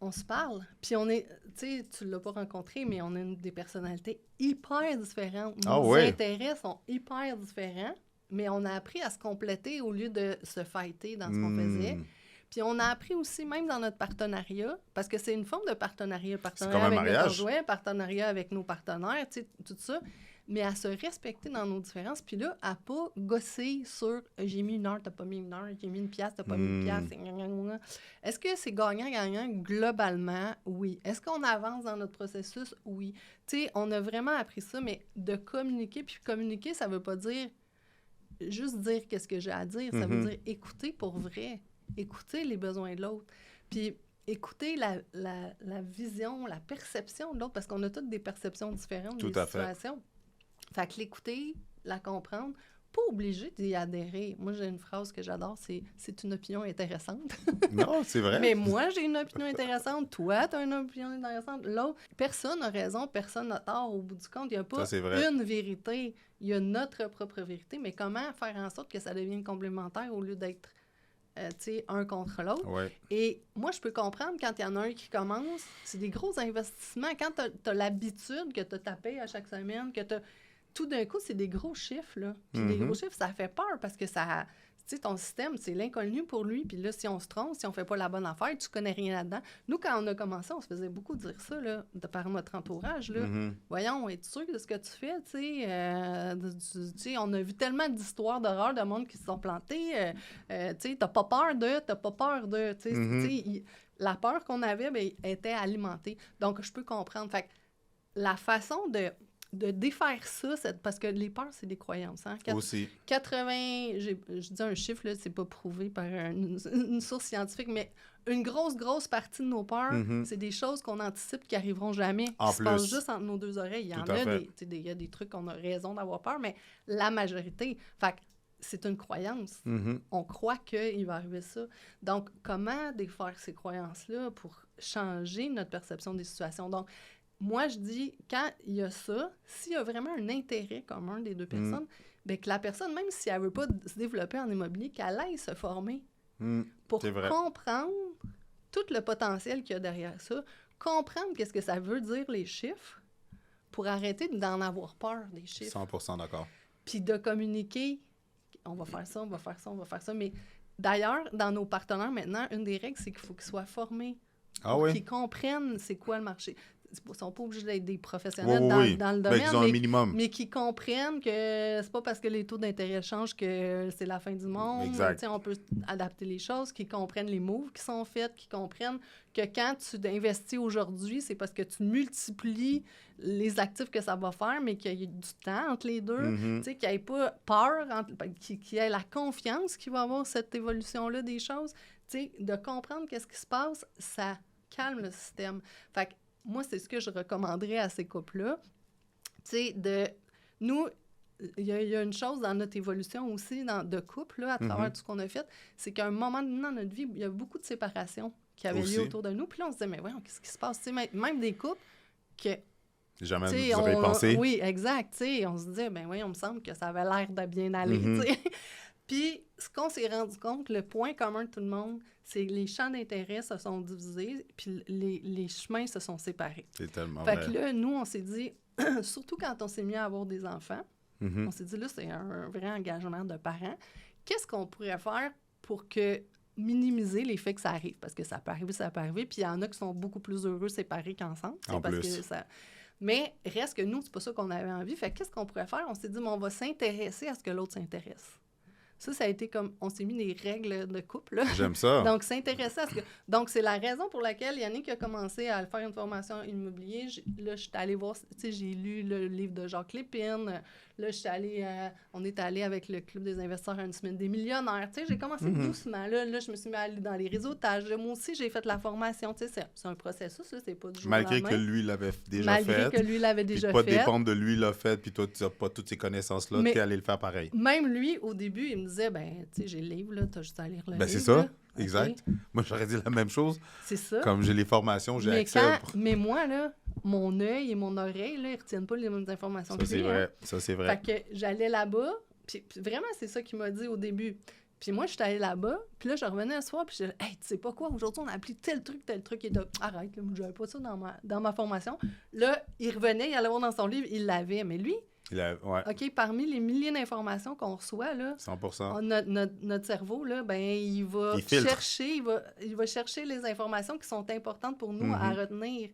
on se parle, puis on est, tu sais, tu l'as pas rencontré, mais on a des personnalités hyper différentes. Nos intérêts sont hyper différents, mais on a appris à se compléter au lieu de se fighter dans ce qu'on faisait. Puis on a appris aussi, même dans notre partenariat, parce que c'est une forme de partenariat avec nos conjoints, partenariat avec nos partenaires, tu sais, tout ça, mais à se respecter dans nos différences, puis là, à pas gosser sur « j'ai mis 1 heure, t'as pas mis 1 heure, j'ai mis 1 pièce, t'as pas mis 1 pièce ». Est-ce que c'est gagnant-gagnant? Globalement, oui. Est-ce qu'on avance dans notre processus? Oui. Tu sais, on a vraiment appris ça, mais de communiquer, puis communiquer, ça veut pas dire juste dire qu'est-ce que j'ai à dire, ça veut dire écouter pour vrai. Écouter les besoins de l'autre. Puis écouter la vision, la perception de l'autre, parce qu'on a toutes des perceptions différentes des situations. Fait que l'écouter, la comprendre, pas obligé d'y adhérer. Moi, j'ai une phrase que j'adore, c'est une opinion intéressante. Non, c'est vrai. Mais moi, j'ai une opinion intéressante. Toi, tu as une opinion intéressante. L'autre, personne n'a raison, personne n'a tort. Au bout du compte, il n'y a pas une vérité. Il y a notre propre vérité. Mais comment faire en sorte que ça devienne complémentaire au lieu d'être un contre l'autre. Ouais. Et moi, je peux comprendre quand il y en a un qui commence, c'est des gros investissements. Quand tu as l'habitude que tu as tapé à chaque semaine, que tu tout d'un coup, c'est des gros chiffres, là. Puis des gros chiffres, ça fait peur parce que ça... Tu sais, ton système, c'est l'inconnu pour lui. Puis là, si on se trompe, si on fait pas la bonne affaire, tu connais rien là-dedans. Nous, quand on a commencé, on se faisait beaucoup dire ça, là, par notre entourage, là. Voyons, es-tu sûr de ce que tu fais, tu sais? On a vu tellement d'histoires d'horreur de monde qui se sont plantés. Tu sais, t'as pas peur de, tu sais. La peur qu'on avait, bien, était alimentée. Donc, je peux comprendre. Fait que la façon de défaire ça, parce que les peurs, c'est des croyances. Hein? Aussi. 80, je dis un chiffre, là, c'est pas prouvé par une source scientifique, mais une grosse partie de nos peurs, c'est des choses qu'on anticipe qui arriveront jamais, qui se passent juste entre nos deux oreilles. Il y en a il y a des trucs qu'on a raison d'avoir peur, mais la majorité, fait que c'est une croyance. On croit qu'il va arriver ça. Donc, comment défaire ces croyances-là pour changer notre perception des situations? Donc, moi, je dis, quand il y a ça, s'il y a vraiment un intérêt commun des deux personnes, bien que la personne, même si elle ne veut pas se développer en immobilier, qu'elle aille se former pour comprendre tout le potentiel qu'il y a derrière ça, comprendre qu'est-ce que ça veut dire les chiffres, pour arrêter d'en avoir peur des chiffres. 100% d'accord. Puis de communiquer, on va faire ça, on va faire ça, on va faire ça. Mais d'ailleurs, dans nos partenaires maintenant, une des règles, c'est qu'il faut qu'ils soient formés, qu'ils comprennent c'est quoi le marché. Ils ne sont pas obligés d'être des professionnels dans le domaine, mais qui comprennent que c'est pas parce que les taux d'intérêt changent que c'est la fin du monde. On peut adapter les choses, qui comprennent les moves qui sont faits, qui comprennent que quand tu investis aujourd'hui, c'est parce que tu multiplies les actifs que ça va faire, mais qu'il y ait du temps entre les deux, qu'il n'y ait pas peur, qu'il y ait la confiance qu'il va y avoir cette évolution-là des choses. De comprendre qu'est-ce qui se passe, ça calme le système. Fait que moi, c'est ce que je recommanderais à ces couples-là. Nous, il y a une chose dans notre évolution aussi de couple, là, à travers tout ce qu'on a fait, c'est qu'à un moment donné dans notre vie, il y a beaucoup de séparations qui avaient lieu autour de nous. Puis là, on se disait, mais voyons, qu'est-ce qui se passe? Même des couples que... Jamais vous auriez pensé. Oui, exact. On se disait, ben oui, on me semble que ça avait l'air de bien aller. Puis, ce qu'on s'est rendu compte, le point commun de tout le monde, c'est que les champs d'intérêt se sont divisés, puis les chemins se sont séparés. C'est tellement vrai. Fait que là, nous, on s'est dit, surtout quand on s'est mis à avoir des enfants, on s'est dit, là, c'est un vrai engagement de parents. Qu'est-ce qu'on pourrait faire pour minimiser l'effet que ça arrive? Parce que ça peut arriver, puis il y en a qui sont beaucoup plus heureux séparés qu'ensemble. Mais reste que nous, c'est pas ça qu'on avait envie. Fait qu'est-ce qu'on pourrait faire? On s'est dit, on va s'intéresser à ce que l'autre s'intéresse. Ça a été comme... On s'est mis des règles de couple, là. J'aime ça. Donc, s'intéresser à ce que... Donc, c'est la raison pour laquelle Yannick a commencé à faire une formation immobilier. Là, je suis allée voir... Tu sais, j'ai lu le livre de Jacques Lépine, Là, on est allé avec le Club des investisseurs à une semaine des millionnaires. Tu sais, j'ai commencé doucement. Là, je me suis mis à aller dans les réseautages. Moi aussi, j'ai fait la formation. Tu sais, c'est un processus, là, c'est pas du jour au lendemain. Malgré que lui l'avait déjà Malgré fait. que lui l'avait déjà puis pas fait. dépendre de lui l'a fait, puis toi, tu n'as pas toutes ces connaissances-là, tu es allé le faire pareil. Même lui, au début, il me disait, ben, tu sais, j'ai le livre, là, t'as juste à lire le livre. C'est ça, là. exact. Okay. Moi, j'aurais dit la même chose. C'est ça. Comme j'ai les formations, j'ai accès. Mais moi, là, mon œil et mon oreille, là, ils retiennent pas les mêmes informations que lui. Ça, c'est vrai. Ça, c'est vrai. Fait que j'allais là-bas, puis vraiment, c'est ça qu'il m'a dit au début. Puis moi, je suis allée là-bas, puis là, je revenais le soir, puis je disais, hey, tu sais pas quoi, aujourd'hui, on a appris tel truc, et là, arrête, là, j'avais pas ça dans ma formation. Là, il revenait, il allait voir dans son livre, il l'avait, mais lui, OK, parmi les milliers d'informations qu'on reçoit, là, 100%. Notre cerveau, là, ben, il va chercher les informations qui sont importantes pour nous à retenir.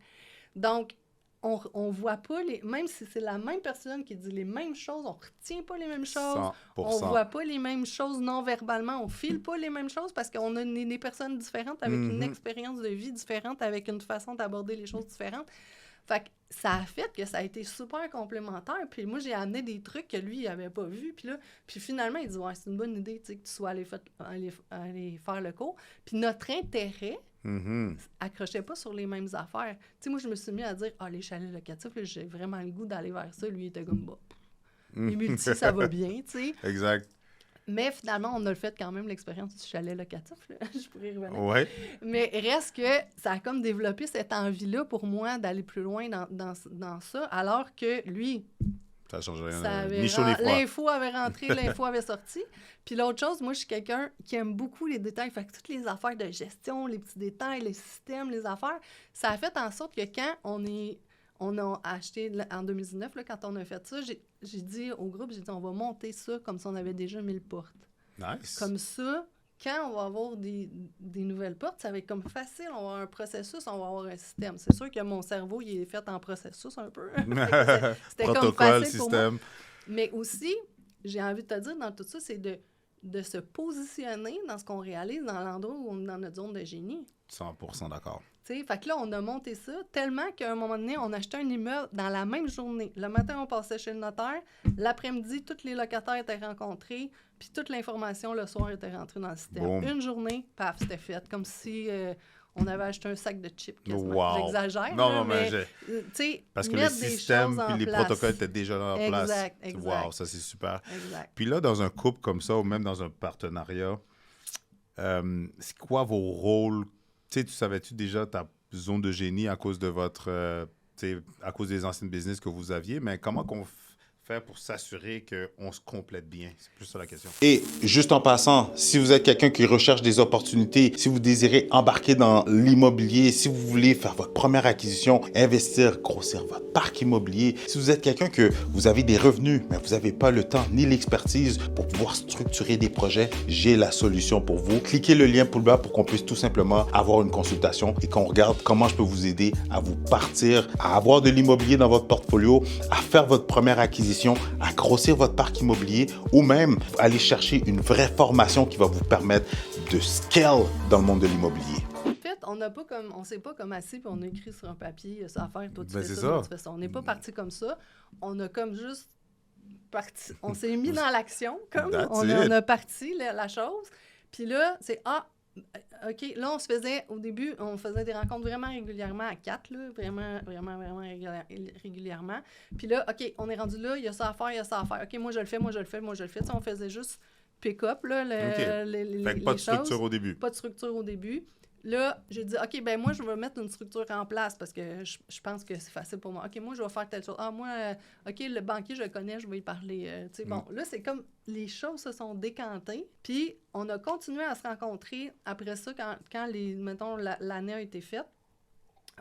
Donc, on voit pas même si c'est la même personne qui dit les mêmes choses, on retient pas les mêmes choses. 100%. On voit pas les mêmes choses non-verbalement, on file pas les mêmes choses parce qu'on a des personnes différentes avec une expérience de vie différente, avec une façon d'aborder les choses différentes. Fait que ça a fait que ça a été super complémentaire. Puis moi, j'ai amené des trucs que lui, il n'avait pas vus. Puis finalement, il dit, ouais, c'est une bonne idée, tu sais, que tu sois allé faire le cours. Puis notre intérêt accrochait pas sur les mêmes affaires. Tu sais, moi, je me suis mis à dire, les chalets locatifs, là, j'ai vraiment le goût d'aller vers ça. Lui, il était comme, les multis, ça va bien, tu sais. Exact. Mais finalement, on a fait quand même l'expérience du chalet locatif. Là. Je pourrais y revenir. Ouais. Mais reste que ça a comme développé cette envie-là pour moi d'aller plus loin dans ça, alors que lui, ça change rien. Ni chaud ni froid. L'info avait rentré, l'info avait sorti. Puis l'autre chose, moi, je suis quelqu'un qui aime beaucoup les détails. Fait que toutes les affaires de gestion, les petits détails, les systèmes, les affaires, ça a fait en sorte que quand on a acheté en 2019, là, quand on a fait ça, j'ai dit au groupe, on va monter ça comme si on avait déjà 1000 portes. Nice. Comme ça, quand on va avoir des nouvelles portes, ça va être comme facile. On va avoir un processus, on va avoir un système. C'est sûr que mon cerveau, il est fait en processus un peu. C'était comme facile pour moi. Mais aussi, j'ai envie de te dire, dans tout ça, c'est de se positionner dans ce qu'on réalise dans l'endroit où on est dans notre zone de génie. 100% d'accord. Fait que là, on a monté ça tellement qu'à un moment donné, on achetait un immeuble dans la même journée. Le matin, on passait chez le notaire. L'après-midi, tous les locataires étaient rencontrés. Puis toute l'information, le soir, était rentrée dans le système. Boom. Une journée, paf, c'était fait. Comme si on avait acheté un sac de chips quasiment. Wow. J'exagère. Non, mais parce que le système et les protocoles étaient déjà en place. Exact. Wow, ça, c'est super. Exact. Puis là, dans un couple comme ça, ou même dans un partenariat, c'est quoi vos rôles? Tu sais, tu savais-tu déjà ta zone de génie à cause de à cause des anciennes business que vous aviez, mais comment qu'on fait pour s'assurer qu'on se complète bien? C'est plus ça la question. Et juste en passant, si vous êtes quelqu'un qui recherche des opportunités, si vous désirez embarquer dans l'immobilier, si vous voulez faire votre première acquisition, investir, grossir votre parc immobilier, si vous êtes quelqu'un que vous avez des revenus, mais vous n'avez pas le temps ni l'expertise pour pouvoir structurer des projets, j'ai la solution pour vous. Cliquez le lien pour le bas pour qu'on puisse tout simplement avoir une consultation et qu'on regarde comment je peux vous aider à vous partir, à avoir de l'immobilier dans votre portfolio, à faire votre première acquisition, à grossir votre parc immobilier ou même aller chercher une vraie formation qui va vous permettre de scale dans le monde de l'immobilier. En fait, on s'est pas comme assis puis on a écrit sur un papier ça à faire, toi tu fais ça, toi tu fais ça. On n'est pas parti comme ça. On a comme juste parti. On s'est mis dans l'action, comme on a parti la chose. Puis là, c'est OK, là, au début, on faisait des rencontres vraiment régulièrement à 4, là, vraiment régulièrement. Puis là, OK, on est rendu là, il y a ça à faire. OK, moi, je le fais. T'sais, on faisait juste pick-up, là, fait que pas de structure au début. Pas de structure au début. Là, j'ai dit, OK, ben moi, je vais mettre une structure en place parce que je pense que c'est facile pour moi. OK, moi, je vais faire telle chose. OK, le banquier, je le connais, je vais y parler. Bon, là, c'est comme les choses se sont décantées. Puis, on a continué à se rencontrer après ça, quand mettons, l'année a été faite,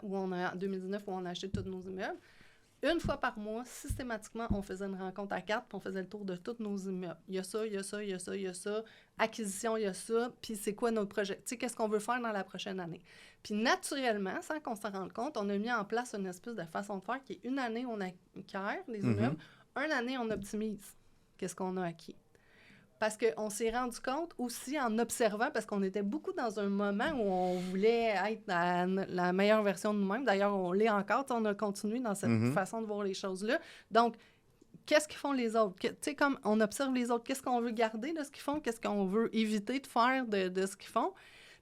en 2019, où on a acheté tous nos immeubles. Une fois par mois, systématiquement, on faisait une rencontre à 4 puis on faisait le tour de tous nos immeubles. Il y a ça. Acquisition, il y a ça. Puis c'est quoi notre projet? Tu sais, qu'est-ce qu'on veut faire dans la prochaine année? Puis naturellement, sans qu'on s'en rende compte, on a mis en place une espèce de façon de faire qui est une année, on acquiert les immeubles. Une année, on optimise qu'est-ce qu'on a acquis. Parce qu'on s'est rendu compte aussi en observant, parce qu'on était beaucoup dans un moment où on voulait être la meilleure version de nous-mêmes. D'ailleurs, on l'est encore, on a continué dans cette façon de voir les choses-là. Donc, qu'est-ce qu'ils font les autres? Tu sais, comme on observe les autres, qu'est-ce qu'on veut garder de ce qu'ils font? Qu'est-ce qu'on veut éviter de faire de ce qu'ils font?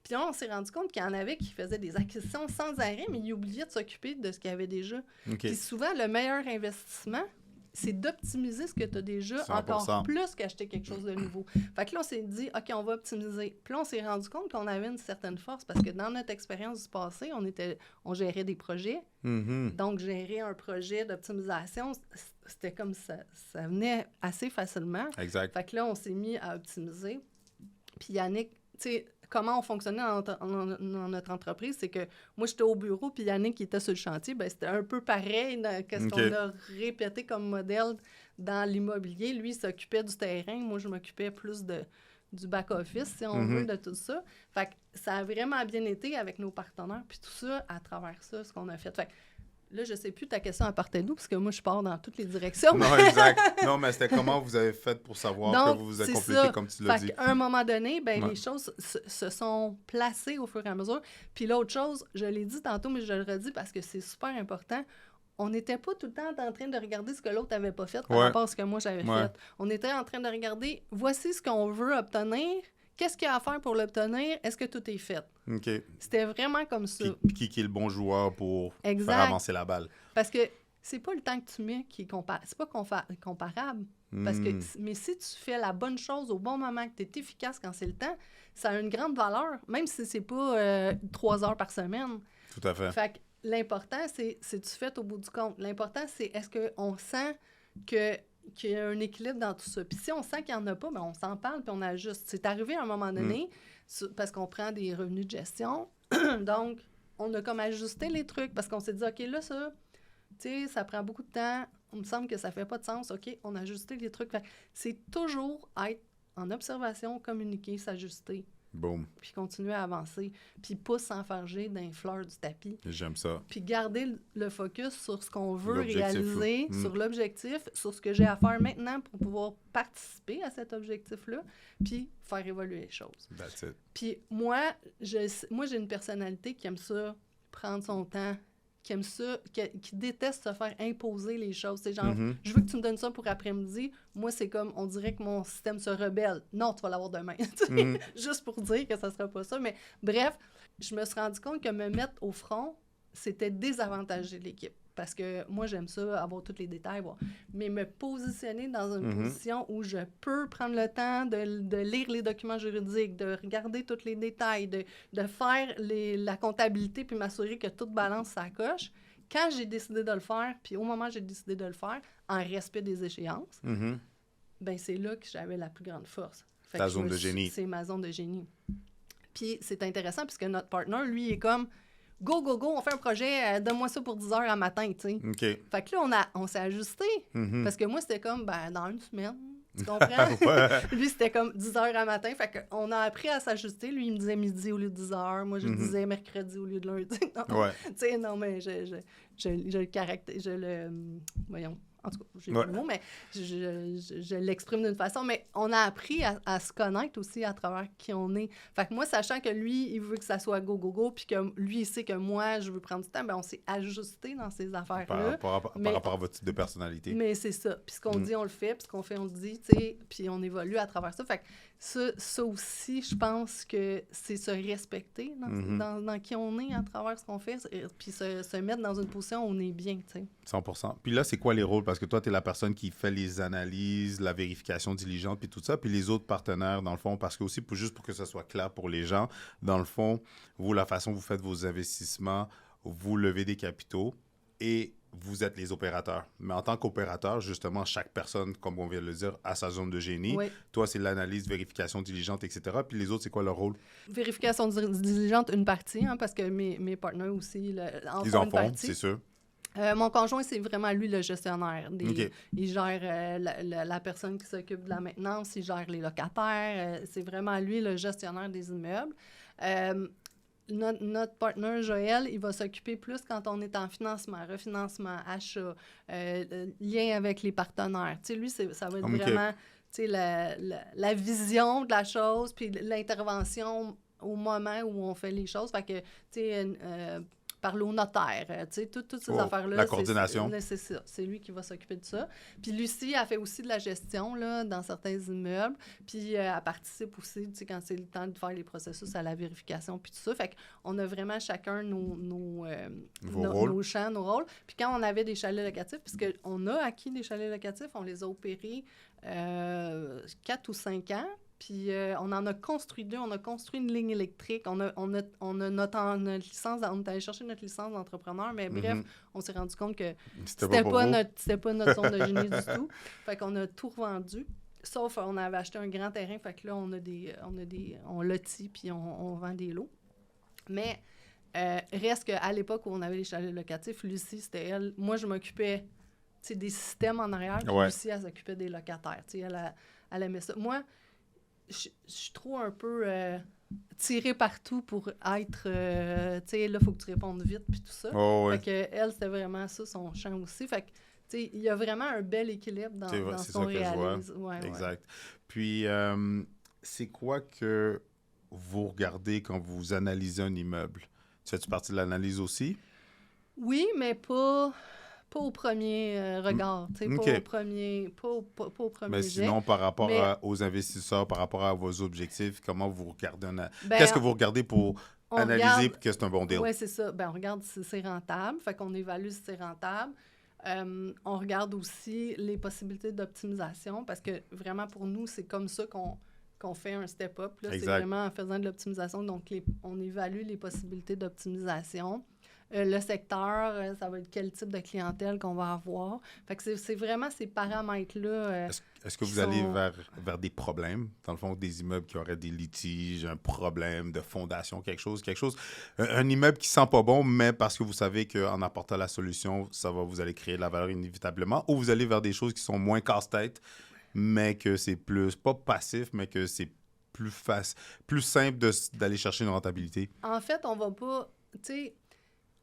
Puis là, on s'est rendu compte qu'il y en avait qui faisaient des acquisitions sans arrêt, mais ils oubliaient de s'occuper de ce qu'il y avait déjà. OK. Puis souvent, le meilleur investissement, c'est d'optimiser ce que tu as déjà 100%. encore plus qu'acheter quelque chose de nouveau. Fait que là, on s'est dit, OK, on va optimiser. Puis là, on s'est rendu compte qu'on avait une certaine force parce que dans notre expérience du passé, on gérait des projets. Donc, gérer un projet d'optimisation, c'était comme ça venait assez facilement. Exact. Fait que là, on s'est mis à optimiser. Puis Yannick, tu sais, comment on fonctionnait dans notre entreprise, c'est que moi, j'étais au bureau, puis Yannick qui était sur le chantier, bien, c'était un peu pareil qu'est-ce qu'on a répété comme modèle dans l'immobilier. Lui, il s'occupait du terrain, moi, je m'occupais plus du back-office, si on veut, de tout ça. Fait que ça a vraiment bien été avec nos partenaires, puis tout ça, à travers ça, ce qu'on a fait. Fait que là, je sais plus ta question à partir d'où, parce que moi, je pars dans toutes les directions. Non, exact. Non, mais c'était comment vous avez fait pour savoir Donc, que vous vous êtes c'est complété, ça. comme tu l'as dit. Fait qu'à un moment donné, ben, Ouais. les choses se sont placées au fur et à mesure. Puis l'autre chose, je l'ai dit tantôt, mais je le redis parce que c'est super important, on n'était pas tout le temps en train de regarder ce que l'autre n'avait pas fait par rapport à ce que moi j'avais fait. On était en train de regarder, voici ce qu'on veut obtenir, qu'est-ce qu'il y a à faire pour l'obtenir, est-ce que tout est fait? OK. C'était vraiment comme ça. Puis qui est le bon joueur pour faire avancer la balle? Parce que c'est pas le temps que tu mets qui est comparable. C'est pas comparable. Parce que, mais si tu fais la bonne chose au bon moment, que tu es efficace quand c'est le temps, ça a une grande valeur, même si c'est pas 3 heures par semaine. Tout à fait. Fait que l'important, c'est du fait au bout du compte. L'important, c'est est-ce qu'on sent qu'il y a un équilibre dans tout ça. Puis si on sent qu'il n'y en a pas, ben on s'en parle puis on ajuste. C'est arrivé à un moment donné, parce qu'on prend des revenus de gestion, donc on a comme ajusté les trucs parce qu'on s'est dit, OK, là, ça, tu sais, ça prend beaucoup de temps, on me semble que ça fait pas de sens, OK, on a ajusté les trucs. Fait que c'est toujours être en observation, communiquer, s'ajuster. Boom. Puis continuer à avancer. Puis pas s'enfarger dans les fleurs du tapis. J'aime ça. Puis garder le focus sur ce qu'on veut L'objectif, réaliser, sur l'objectif, sur ce que j'ai à faire maintenant pour pouvoir participer à cet objectif-là, puis faire évoluer les choses. That's it. Puis moi, j'ai une personnalité qui aime ça, prendre son temps, qui aime ça, qui déteste se faire imposer les choses. C'est genre, je veux que tu me donnes ça pour après-midi. Moi, c'est comme, on dirait que mon système se rebelle. Non, tu vas l'avoir demain. Juste pour dire que ça sera pas ça. Mais bref, je me suis rendu compte que me mettre au front, c'était désavantager l'équipe. Parce que moi, j'aime ça, avoir tous les détails. Bon. Mais me positionner dans une position où je peux prendre le temps de lire les documents juridiques, de regarder tous les détails, de faire la comptabilité puis m'assurer que toute balance s'accroche. Quand j'ai décidé de le faire, puis au moment où j'ai décidé de le faire, en respect des échéances, ben c'est là que j'avais la plus grande force. Ta zone de génie. C'est ma zone de génie. Puis c'est intéressant puisque notre partner, lui, est comme... Go, go, go, on fait un projet, donne-moi ça pour 10 heures à matin, tu sais. OK. Fait que là, on s'est ajusté. Parce que moi, c'était comme, ben, dans une semaine, tu comprends? Lui, c'était comme 10 heures à matin. Fait qu'on a appris à s'ajuster. Lui, il me disait midi au lieu de 10 heures. Moi, je disais mercredi au lieu de lundi. Tu sais, non, mais je le caractère... voyons... En tout cas, j'ai pas le mot, mais je l'exprime d'une façon. Mais on a appris à se connaître aussi à travers qui on est. Fait que moi, sachant que lui, il veut que ça soit go, go, go, puis que lui, il sait que moi, je veux prendre du temps, bien, on s'est ajusté dans ces affaires-là. Par rapport à votre type de personnalité. Mais c'est ça. Puis ce qu'on dit, on le fait. Puis ce qu'on fait, on le dit, tu sais. Puis on évolue à travers ça. Fait que ça aussi, je pense que c'est se respecter dans qui on est à travers ce qu'on fait. Puis se mettre dans une position où on est bien, tu sais. 100%. Puis là, c'est quoi les rôles? Parce que toi, tu es la personne qui fait les analyses, la vérification diligente, puis tout ça. Puis les autres partenaires, dans le fond, parce que aussi, juste pour que ça soit clair pour les gens, dans le fond, vous, la façon dont vous faites vos investissements, vous levez des capitaux et vous êtes les opérateurs. Mais en tant qu'opérateur, justement, chaque personne, comme on vient de le dire, a sa zone de génie. Oui. Toi, c'est l'analyse, vérification diligente, etc. Puis les autres, c'est quoi leur rôle? Vérification diligente, une partie, parce que mes partenaires aussi Ils en font, c'est sûr. Mon conjoint, c'est vraiment lui le gestionnaire. OK. Il gère la personne qui s'occupe de la maintenance, il gère les locataires. C'est vraiment lui le gestionnaire des immeubles. Notre partenaire Joël, il va s'occuper plus quand on est en financement, refinancement, achat, lien avec les partenaires. Tu sais, lui, ça va être vraiment tu sais, la vision de la chose, puis l'intervention au moment où on fait les choses. Fait que, tu sais, parler au notaire, tu sais, toutes ces affaires-là. La coordination. C'est ça, c'est lui qui va s'occuper de ça. Puis Lucie, elle fait aussi de la gestion là, dans certains immeubles, puis elle participe aussi, tu sais, quand c'est le temps de faire les processus à la vérification, puis tout ça. Fait qu'on a vraiment chacun nos champs, nos rôles. Puis quand on avait des chalets locatifs, puisqu'on a acquis des chalets locatifs, on les a opérés 4 ou 5 ans. Puis on en a construit 2. On a construit une ligne électrique. On a notre licence. On est allé chercher notre licence d'entrepreneur. Mais bref, on s'est rendu compte que c'était pas notre zone de génie du tout. Fait qu'on a tout revendu. Sauf on avait acheté un grand terrain. Fait que là, on lotit puis on vend des lots. Mais reste qu'à l'époque où on avait les chalets locatifs, Lucie, c'était elle. Moi, je m'occupais des systèmes en arrière. Puis Lucie, elle s'occupait des locataires. Elle aimait ça. Moi, je suis trop un peu tirée partout pour être... tu sais, là, il faut que tu répondes vite, puis tout ça. Fait que elle, c'était vraiment ça, son champ aussi. Fait que, tu sais, il y a vraiment un bel équilibre dans ce qu'on réalise. Exact. Puis, c'est quoi que vous regardez quand vous analysez un immeuble? Tu fais-tu partie de l'analyse aussi? Oui, mais pas au premier regard, pas au premier Mais sinon, jet. par rapport aux investisseurs, par rapport à vos objectifs, comment vous regardez qu'est-ce que vous regardez pour analyser que c'est un bon deal? Oui, c'est ça. On regarde si c'est rentable, fait qu'on évalue si c'est rentable. On regarde aussi les possibilités d'optimisation, parce que vraiment, pour nous, c'est comme ça qu'on fait un step-up. C'est vraiment en faisant de l'optimisation. Donc, on évalue les possibilités d'optimisation. Le secteur, ça va être quel type de clientèle qu'on va avoir. Fait que c'est vraiment ces paramètres-là. Est-ce que vous allez vers des problèmes, dans le fond, des immeubles qui auraient des litiges, un problème de fondation, quelque chose, un immeuble qui sent pas bon, mais parce que vous savez qu'en apportant la solution, vous allez créer de la valeur inévitablement, ou vous allez vers des choses qui sont moins casse-tête, mais que c'est plus, pas passif, mais que c'est plus simple d'aller chercher une rentabilité? En fait, on va pas, tu sais,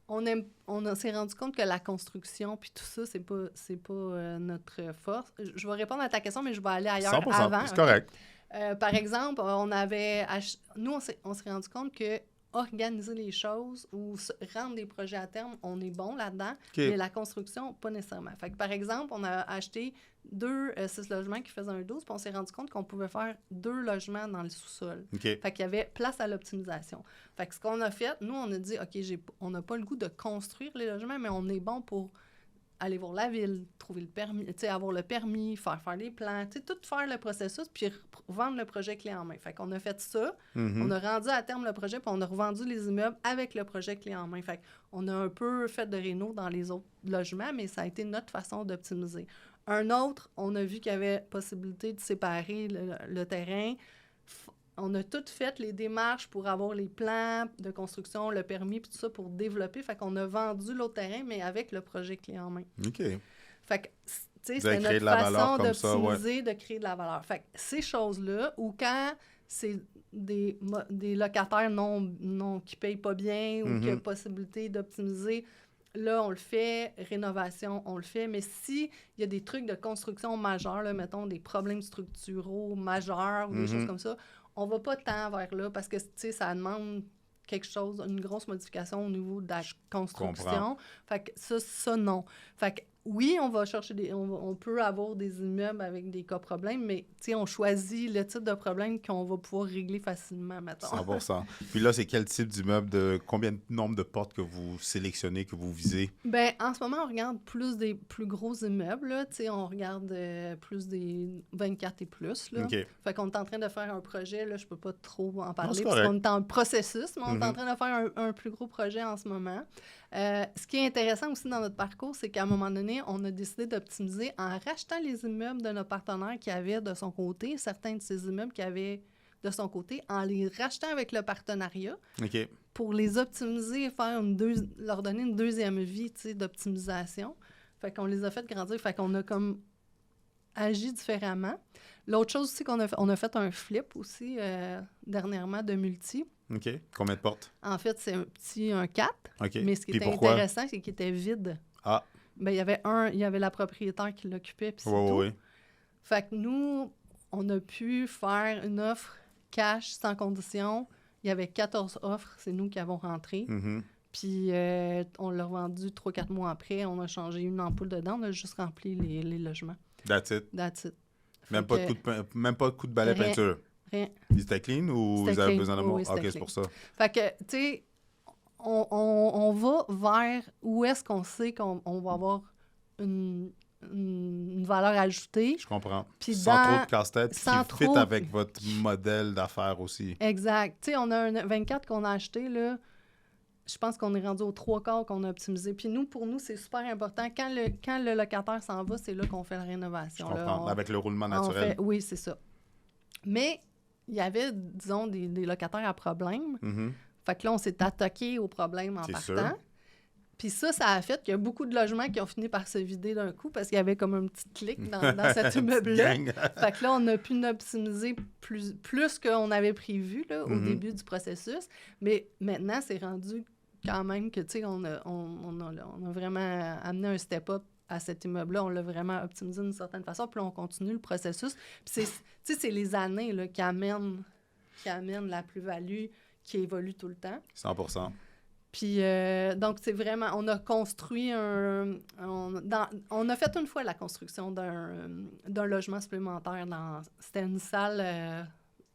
on s'est rendu compte que la construction puis tout ça, c'est pas notre force. Je vais répondre à ta question, mais je vais aller ailleurs 100%, avant. c'est correct. Par exemple, on s'est rendu compte que organiser les choses ou rendre des projets à terme, on est bon là-dedans, mais la construction, pas nécessairement. Fait que, par exemple, on a acheté 6 logements qui faisaient un 12, puis on s'est rendu compte qu'on pouvait faire 2 logements dans le sous-sol. Fait qu'il y avait place à l'optimisation. Fait que ce qu'on a fait, nous, on a dit, OK, on n'a pas le goût de construire les logements, mais on est bon pour aller voir la ville, trouver le permis, avoir le permis, faire les plans, tout faire le processus, puis vendre le projet clé en main. Fait qu'on a fait ça, on a rendu à terme le projet, puis on a revendu les immeubles avec le projet clé en main. Fait qu'on a un peu fait de réno dans les autres logements, mais ça a été notre façon d'optimiser. Un autre, on a vu qu'il y avait possibilité de séparer le terrain. On a toutes fait les démarches pour avoir les plans de construction, le permis, puis tout ça pour développer. Fait qu'on a vendu l'autre terrain, mais avec le projet clé en main. OK. Fait que, tu sais, c'est notre façon d'optimiser, de créer de la valeur. Fait que ces choses-là, ou quand c'est des locataires qui payent pas bien ou qui ont possibilité d'optimiser, là, on le fait. Rénovation, on le fait. Mais s'il y a des trucs de construction majeurs, là, mettons des problèmes structuraux majeurs ou des choses comme ça, on va pas tant vers là parce que, tu sais, ça demande quelque chose, une grosse modification au niveau de la construction. Fait que ça, non. Fait que oui, on va chercher on peut avoir des immeubles avec des cas problèmes, mais tu sais, on choisit le type de problème qu'on va pouvoir régler facilement, mettons. 100%. Puis là, c'est quel type d'immeuble, combien de nombre de portes que vous sélectionnez, que vous visez? Bien, en ce moment, on regarde plus des plus gros immeubles, là. Tu sais, on regarde plus des 24 et plus, là. OK. Fait qu'on est en train de faire un projet, là, je peux pas trop en parler, parce qu'on est en processus, mais on est en train de faire un plus gros projet en ce moment. Ce qui est intéressant aussi dans notre parcours, c'est qu'à un moment donné, on a décidé d'optimiser en rachetant les immeubles de nos partenaires qui avaient de son côté, certains de ces immeubles qui avaient de son côté, en les rachetant avec le partenariat pour les optimiser et leur donner une deuxième vie, tu sais, d'optimisation. Fait qu'on les a fait grandir, fait qu'on a comme agi différemment. L'autre chose aussi on a fait un flip aussi dernièrement de multi. OK. Combien de portes? En fait, c'est un 4. OK. Mais ce qui était intéressant, c'est qu'il était vide. Ah. Ben, il y avait la propriétaire qui l'occupait, puis c'est tout. Oui. Fait que nous, on a pu faire une offre cash sans condition. Il y avait 14 offres, c'est nous qui avons rentré. Puis on l'a revendu 3-4 mois après. On a changé une ampoule dedans. On a juste rempli les logements. That's it. That's it. Même pas, même pas de coup de balai Rien. peinture. Rien. C'était clean ou C'était vous avez clean. besoin d'amour? Oui, c'était OK, c'est clean. pour ça. Fait que, tu sais, on va vers où est-ce qu'on sait qu'on va avoir une valeur ajoutée. Je comprends. Puis sans dans- trop de casse-tête, puis sans qui fit trop- avec votre modèle d'affaires aussi. Exact. Tu sais, on a un 24 qu'on a acheté, là. Je pense qu'on est rendu aux 3/4 qu'on a optimisé. Puis pour nous, c'est super important. Quand le locataire s'en va, c'est là qu'on fait la Je rénovation. Là, comprends. Avec le roulement naturel. oui, c'est ça. Mais il y avait, disons, des locataires à problème. Mhm. Fait que là, on s'est attaqué aux problèmes en C'est partant. sûr. Puis ça a fait qu'il y a beaucoup de logements qui ont fini par se vider d'un coup parce qu'il y avait comme un petit clic dans cet immeuble-là. Gang. Fait que là, on a pu optimiser plus qu'on avait prévu là, au Mhm. début du processus. Mais maintenant, c'est rendu quand même que, tu sais, on a vraiment amené un step-up à cet immeuble-là. On l'a vraiment optimisé d'une certaine façon. Puis là, on continue le processus. Puis c'est les années là, qui amènent la plus-value qui évolue tout le temps. 100%. Puis, donc, c'est vraiment... On a construit on a fait une fois la construction d'un logement supplémentaire. C'était une salle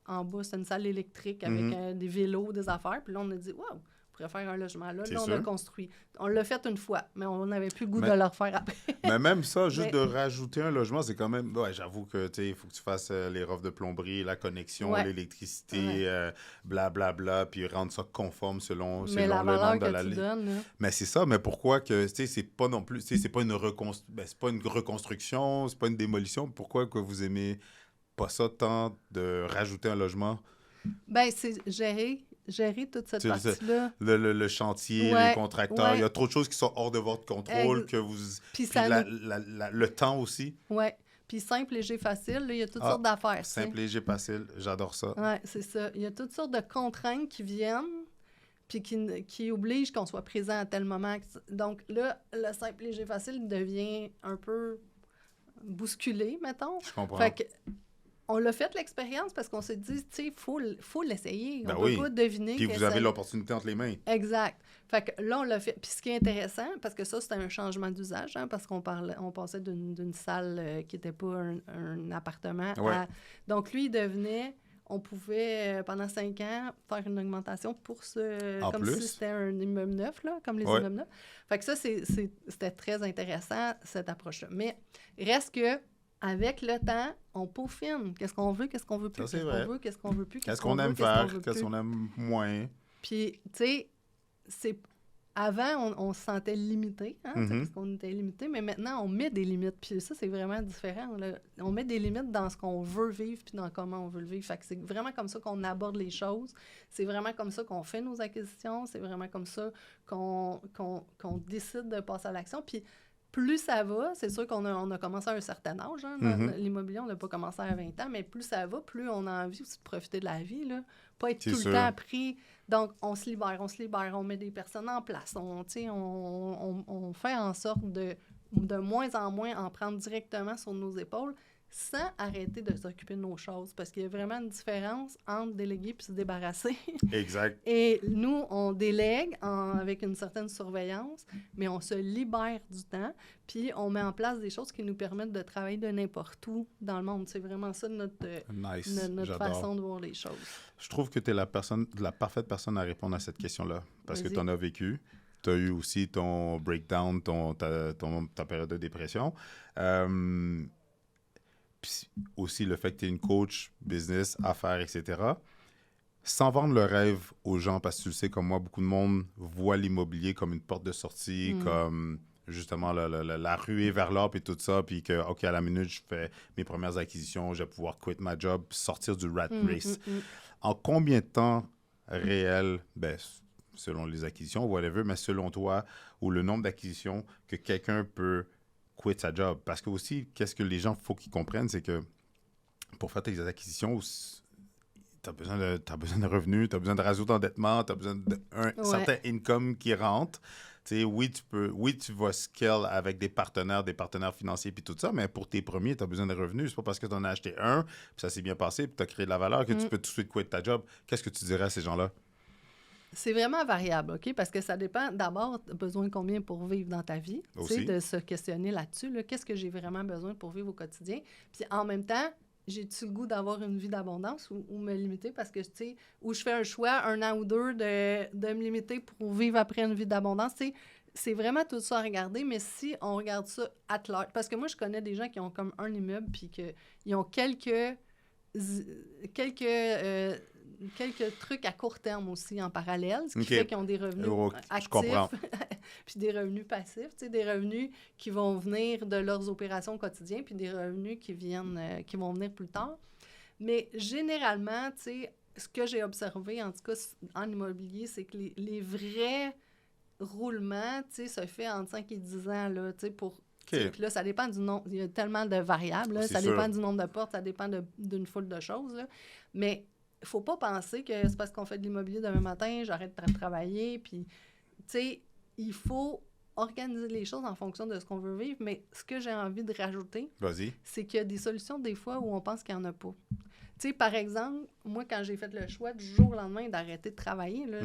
en bas, c'était une salle électrique avec Mhm. des vélos, des affaires. Puis là, on a dit, wow, on pourrait faire un logement là. C'est Là, on sûr. a construit. On l'a fait une fois, mais on n'avait plus le goût Mais- de le refaire après. Mais même ça, juste Mais- de rajouter un logement, c'est quand même... Ouais, j'avoue que, tu sais, il faut que tu fasses les roves de plomberie, la connexion, Ouais. l'électricité, blablabla, puis rendre ça conforme selon Mais la le valeur nombre de que la tu ligne. donnes, là, Mais c'est ça, mais pourquoi que, tu sais, c'est pas non plus... Tu sais, c'est pas une reconstruction, c'est pas une démolition. Pourquoi que vous aimez pas ça tant de rajouter un logement? ben c'est gérer toute cette Tu sais, partie-là. Le chantier, Ouais, les contracteurs, il y a ouais. trop de choses qui sont hors de votre contrôle, que vous... Puis Puis ça le temps aussi. Ouais. Puis simple, léger, facile, là, il y a toutes Ah, sortes d'affaires. tu sais. Simple, léger, facile, j'adore ça. Ouais, c'est ça. Il y a toutes sortes de contraintes qui viennent, puis qui obligent qu'on soit présent à tel moment. Donc là, le simple, léger, facile devient un peu bousculé, mettons. Je comprends. Fait que, on l'a fait l'expérience parce qu'on s'est dit, tu sais, il faut l'essayer. Ben On oui. peut pas deviner. Puis que vous ça- avez l'opportunité entre les mains. Exact. Fait que là, on l'a fait. Puis ce qui est intéressant, parce que ça, c'était un changement d'usage, hein, parce qu'on passait d'une salle qui n'était pas un appartement Ouais. à... Donc, lui, il devenait... On pouvait, pendant 5 ans, faire une augmentation pour En comme plus? si c'était un immeuble neuf, là, comme les Ouais. immeubles neufs. Fait que ça, c'était très intéressant, cette approche-là. Mais reste que avec le temps, on peaufine. Qu'est-ce qu'on veut, qu'est-ce qu'on veut plus, Ça, c'est qu'est-ce vrai. qu'on veut, qu'est-ce qu'on veut plus, Qu'est-ce qu'on aime veut, faire, veut qu'est-ce plus. qu'on aime moins. Puis, tu sais, avant, on se sentait limité, hein, tu sais, Mhm. parce qu'on était limité, mais maintenant, on met des limites. Puis ça, c'est vraiment différent. Là. On met des limites dans ce qu'on veut vivre puis dans comment on veut le vivre. Fait que c'est vraiment comme ça qu'on aborde les choses. C'est vraiment comme ça qu'on fait nos acquisitions. C'est vraiment comme ça qu'on décide de passer à l'action. Puis plus ça va, c'est sûr qu'on a commencé à un certain âge. Hein, Mhm. L'immobilier, on n'a pas commencé à 20 ans, mais plus ça va, plus on a envie aussi de profiter de la vie. Là. Pas être C'est tout sûr. le temps pris. Donc, on se libère, on met des personnes en place. On fait en sorte de moins en moins en prendre directement sur nos épaules sans arrêter de s'occuper de nos choses. Parce qu'il y a vraiment une différence entre déléguer puis se débarrasser. Exact. Et nous, on délègue avec une certaine surveillance, mais on se libère du temps, puis on met en place des choses qui nous permettent de travailler de n'importe où dans le monde. C'est vraiment ça notre Nice. notre J'adore. façon de voir les choses. Je trouve que tu es la parfaite personne à répondre à cette question-là. Parce que Vas-y. tu en as vécu. Tu as eu aussi ton breakdown, ta période de dépression. Puis aussi le fait que tu es une coach, business, affaires, etc. Sans vendre le rêve aux gens, parce que tu le sais, comme moi, beaucoup de monde voit l'immobilier comme une porte de sortie, comme justement la ruée vers l'or et tout ça, puis que, OK, à la minute, je fais mes premières acquisitions, je vais pouvoir quitter ma job, sortir du rat race. En combien de temps réel, ben, selon les acquisitions, whatever, mais selon toi, ou le nombre d'acquisitions que quelqu'un peut quitter sa job? Parce que aussi, qu'est-ce que les gens, faut qu'ils comprennent, c'est que pour faire tes acquisitions, tu as besoin de revenus, tu as besoin de réseau d'endettement, tu as besoin d'un certain income qui rentre. Tu sais, oui, tu vas scale avec des partenaires financiers puis tout ça, mais pour tes premiers, tu as besoin de revenus. C'est pas parce que tu en as acheté un, puis ça s'est bien passé, puis tu as créé de la valeur que tu peux tout de suite quitter ta job. Qu'est-ce que tu dirais à ces gens-là? C'est vraiment variable, OK? Parce que ça dépend, d'abord, tu as besoin de combien pour vivre dans ta vie. Tu sais, Aussi. de se questionner là-dessus. Là, qu'est-ce que j'ai vraiment besoin pour vivre au quotidien? Puis en même temps, j'ai-tu le goût d'avoir une vie d'abondance ou me limiter parce que, tu sais, ou je fais un choix, 1 an ou 2, de me limiter pour vivre après une vie d'abondance. Tu sais, c'est vraiment tout ça à regarder, mais si on regarde ça at large, parce que moi, je connais des gens qui ont comme un immeuble puis qu'ils ont quelques trucs à court terme aussi en parallèle, ce qui OK. fait qu'ils ont des revenus Je actifs, comprends. puis des revenus passifs, tu sais, des revenus qui vont venir de leurs opérations au quotidien, puis des revenus qui vont venir plus tard. Mais généralement, tu sais, ce que j'ai observé, en tout cas en immobilier, c'est que les vrais roulements, tu sais, se fait entre 5 et 10 ans, là, tu sais, pour... OK. Puis là, ça dépend du nombre. Il y a tellement de variables. Là. C'est Ça sûr. dépend du nombre de portes, ça dépend d'une foule de choses. Là. Mais il ne faut pas penser que c'est parce qu'on fait de l'immobilier demain matin, j'arrête de travailler. Puis, tu sais, il faut organiser les choses en fonction de ce qu'on veut vivre. Mais ce que j'ai envie de rajouter, Vas-y. c'est qu'il y a des solutions des fois où on pense qu'il n'y en a pas. Tu sais, par exemple, moi, quand j'ai fait le choix du jour au lendemain d'arrêter de travailler, là,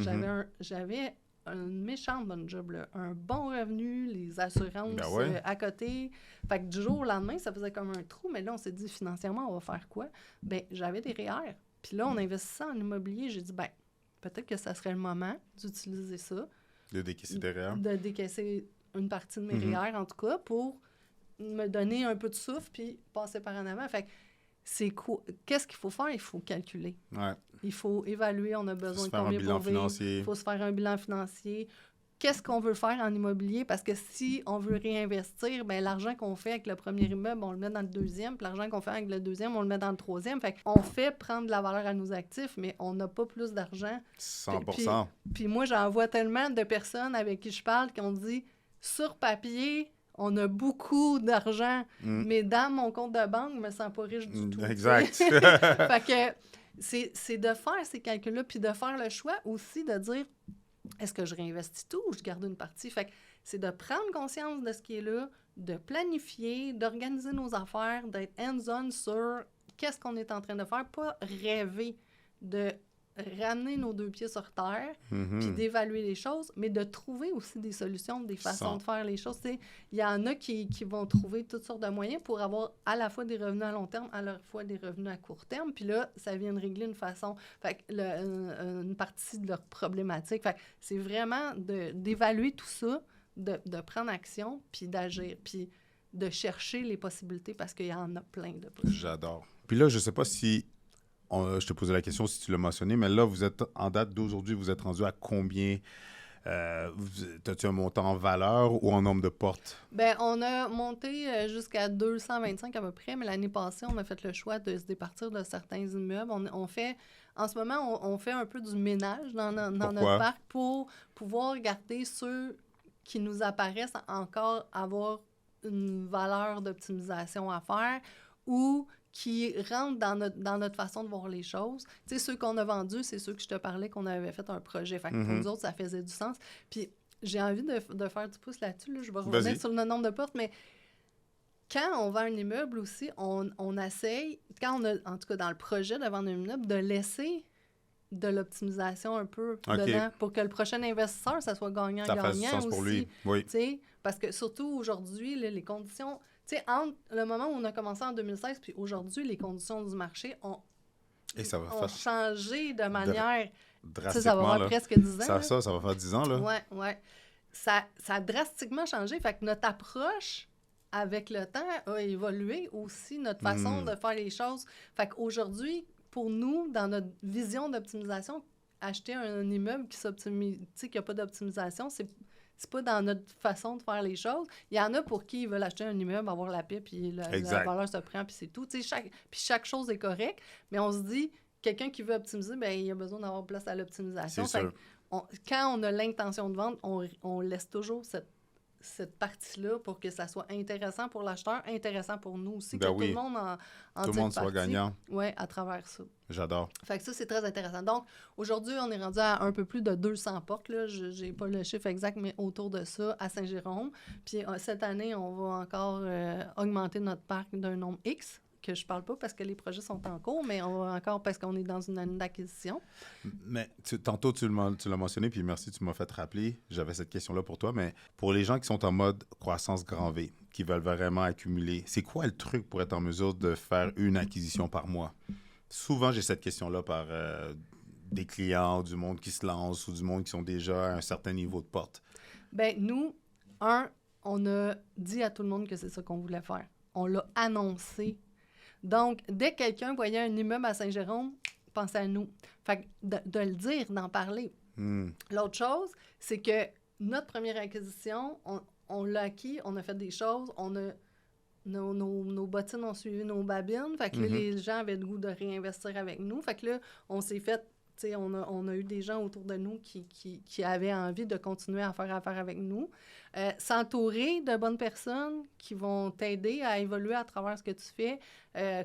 j'avais une méchante bonne job, là. Un bon revenu, les assurances Ben ouais. à côté. Fait que du jour au lendemain, ça faisait comme un trou, mais là, on s'est dit financièrement, on va faire quoi? Ben j'avais des REER. Puis là, on investissait en immobilier. J'ai dit, ben peut-être que ça serait le moment d'utiliser ça, De décaisser derrière. de décaisser une partie de mes REER, en tout cas, pour me donner un peu de souffle puis passer par en avant. Fait que qu'est-ce qu'il faut faire? Il faut calculer. Ouais. Il faut évaluer, on a Faut besoin se de faire un combien bilan pour vivre. financier. Il faut se faire un bilan financier. Qu'est-ce qu'on veut faire en immobilier? Parce que si on veut réinvestir, ben l'argent qu'on fait avec le premier immeuble, on le met dans le deuxième, puis l'argent qu'on fait avec le deuxième, on le met dans le troisième. Fait qu'on fait prendre de la valeur à nos actifs, mais on n'a pas plus d'argent. 100%. Puis moi, j'en vois tellement de personnes avec qui je parle qui ont dit, sur papier, on a beaucoup d'argent, mais dans mon compte de banque, je me sens pas riche du tout. Exact. Fait que c'est de faire ces calculs-là, puis de faire le choix aussi de dire, est-ce que je réinvestis tout ou je garde une partie? Fait que c'est de prendre conscience de ce qui est là, de planifier, d'organiser nos affaires, d'être hands-on sur qu'est-ce qu'on est en train de faire, pas rêver de ramener nos 2 pieds sur terre, puis d'évaluer les choses, mais de trouver aussi des solutions, des façons de faire les choses. Il y en a qui vont trouver toutes sortes de moyens pour avoir à la fois des revenus à long terme, à la fois des revenus à court terme, puis là, ça vient de régler une façon, fait que une partie de leur problématique. Fait que c'est vraiment d'évaluer tout ça, de prendre action, puis d'agir, puis de chercher les possibilités, parce qu'il y en a plein de possibilités. J'adore. Puis là, je sais pas si... je te posais la question si tu l'as mentionné, mais là, vous êtes en date d'aujourd'hui, vous êtes rendu à combien? As-tu un montant en valeur ou en nombre de portes? Bien, on a monté jusqu'à 225 à peu près, mais l'année passée, on a fait le choix de se départir de certains immeubles. On fait, en ce moment, on fait un peu du ménage dans notre parc pour pouvoir garder ceux qui nous apparaissent encore avoir une valeur d'optimisation à faire ou qui rentrent dans notre façon de voir les choses. Tu sais, ceux qu'on a vendus, c'est ceux que je te parlais qu'on avait fait un projet. Fait que pour nous autres, ça faisait du sens. Puis j'ai envie de faire du pouce là-dessus. Là. Je vais revenir sur le nombre de portes, mais quand on vend un immeuble aussi, on essaye, quand on a, en tout cas dans le projet de vendre un immeuble, de laisser de l'optimisation un peu dedans pour que le prochain investisseur, ça soit gagnant-gagnant aussi. Ça fasse du sens pour lui, oui. Parce que surtout aujourd'hui, là, les conditions... Tu sais, entre le moment où on a commencé en 2016 puis aujourd'hui, les conditions du marché ont changé de manière... Drastiquement, ça va faire presque 10 ans. Ça va faire 10 ans, là. Oui. Ça a drastiquement changé. Fait que notre approche avec le temps a évolué aussi, notre façon de faire les choses. Fait qu'aujourd'hui, pour nous, dans notre vision d'optimisation, acheter un immeuble qui s'optimise, tu sais, qui n'a pas d'optimisation, c'est pas dans notre façon de faire les choses. Il y en a pour qui ils veulent acheter un immeuble, avoir la paix, puis la valeur se prend, puis c'est tout. Tu sais, chaque chose est correcte, mais on se dit, quelqu'un qui veut optimiser, bien, il a besoin d'avoir place à l'optimisation. C'est sûr. Quand on a l'intention de vendre, on laisse toujours cette partie-là pour que ça soit intéressant pour l'acheteur, intéressant pour nous aussi, que tout le monde en tout le monde soit gagnant. Oui, à travers ça. J'adore. Fait que ça, c'est très intéressant. Donc, aujourd'hui, on est rendu à un peu plus de 200 portes. Là. Je n'ai pas le chiffre exact, mais autour de ça, à Saint-Jérôme. Puis cette année, on va encore augmenter notre parc d'un nombre X. que je parle pas parce que les projets sont en cours, mais encore parce qu'on est dans une année d'acquisition. Mais tantôt, tu l'as mentionné, puis merci, tu m'as fait rappeler, j'avais cette question-là pour toi, mais pour les gens qui sont en mode croissance grand V, qui veulent vraiment accumuler, c'est quoi le truc pour être en mesure de faire une acquisition par mois? Souvent, j'ai cette question-là par des clients, du monde qui se lance ou du monde qui sont déjà à un certain niveau de porte. Bien, nous, on a dit à tout le monde que c'est ça qu'on voulait faire. On l'a annoncé. Donc, dès que quelqu'un voyait un immeuble à Saint-Jérôme, pensez à nous. Fait que de le dire, d'en parler. L'autre chose, c'est que notre première acquisition, on l'a acquis, on a fait des choses, nos bottines ont suivi nos babines. Fait que là, les gens avaient le goût de réinvestir avec nous. Fait que là, on s'est fait... On a eu des gens autour de nous qui avaient envie de continuer à faire affaire avec nous. S'entourer de bonnes personnes qui vont t'aider à évoluer à travers ce que tu fais.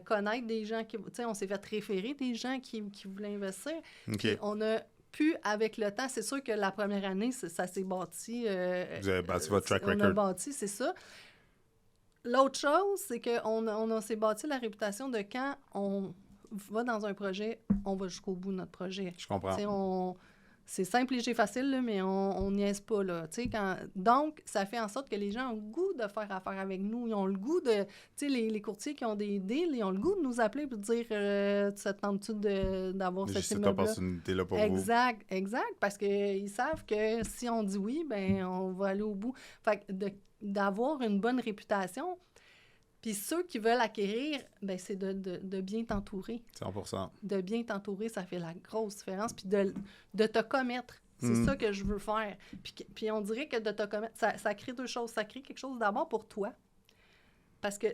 Connaître des gens qui... On s'est fait référer des gens qui voulaient investir. Okay. Puis on a pu, avec le temps, c'est sûr que la première année, ça s'est bâti. Vous avez bâti votre track record. On a bâti, c'est ça. L'autre chose, c'est qu'on s'est bâti la réputation de quand on va dans un projet, on va jusqu'au bout de notre projet. Je comprends. C'est simple, léger, facile, là, mais on niaise pas. Là, donc, ça fait en sorte que les gens ont le goût de faire affaire avec nous. Ils ont le goût de... Les courtiers qui ont des deals, ils ont le goût de nous appeler pour dire ça te tente-tu d'avoir cet immeuble-là? Cette opportunité-là pour exact, parce qu'ils savent que si on dit oui, ben on va aller au bout. Fait que d'avoir une bonne réputation... Puis ceux qui veulent acquérir, ben c'est de bien t'entourer. 100%. De bien t'entourer, ça fait la grosse différence. Puis de te commettre. C'est ça que je veux faire. Puis on dirait que de te commettre, ça crée deux choses. Ça crée quelque chose d'abord pour toi. Parce que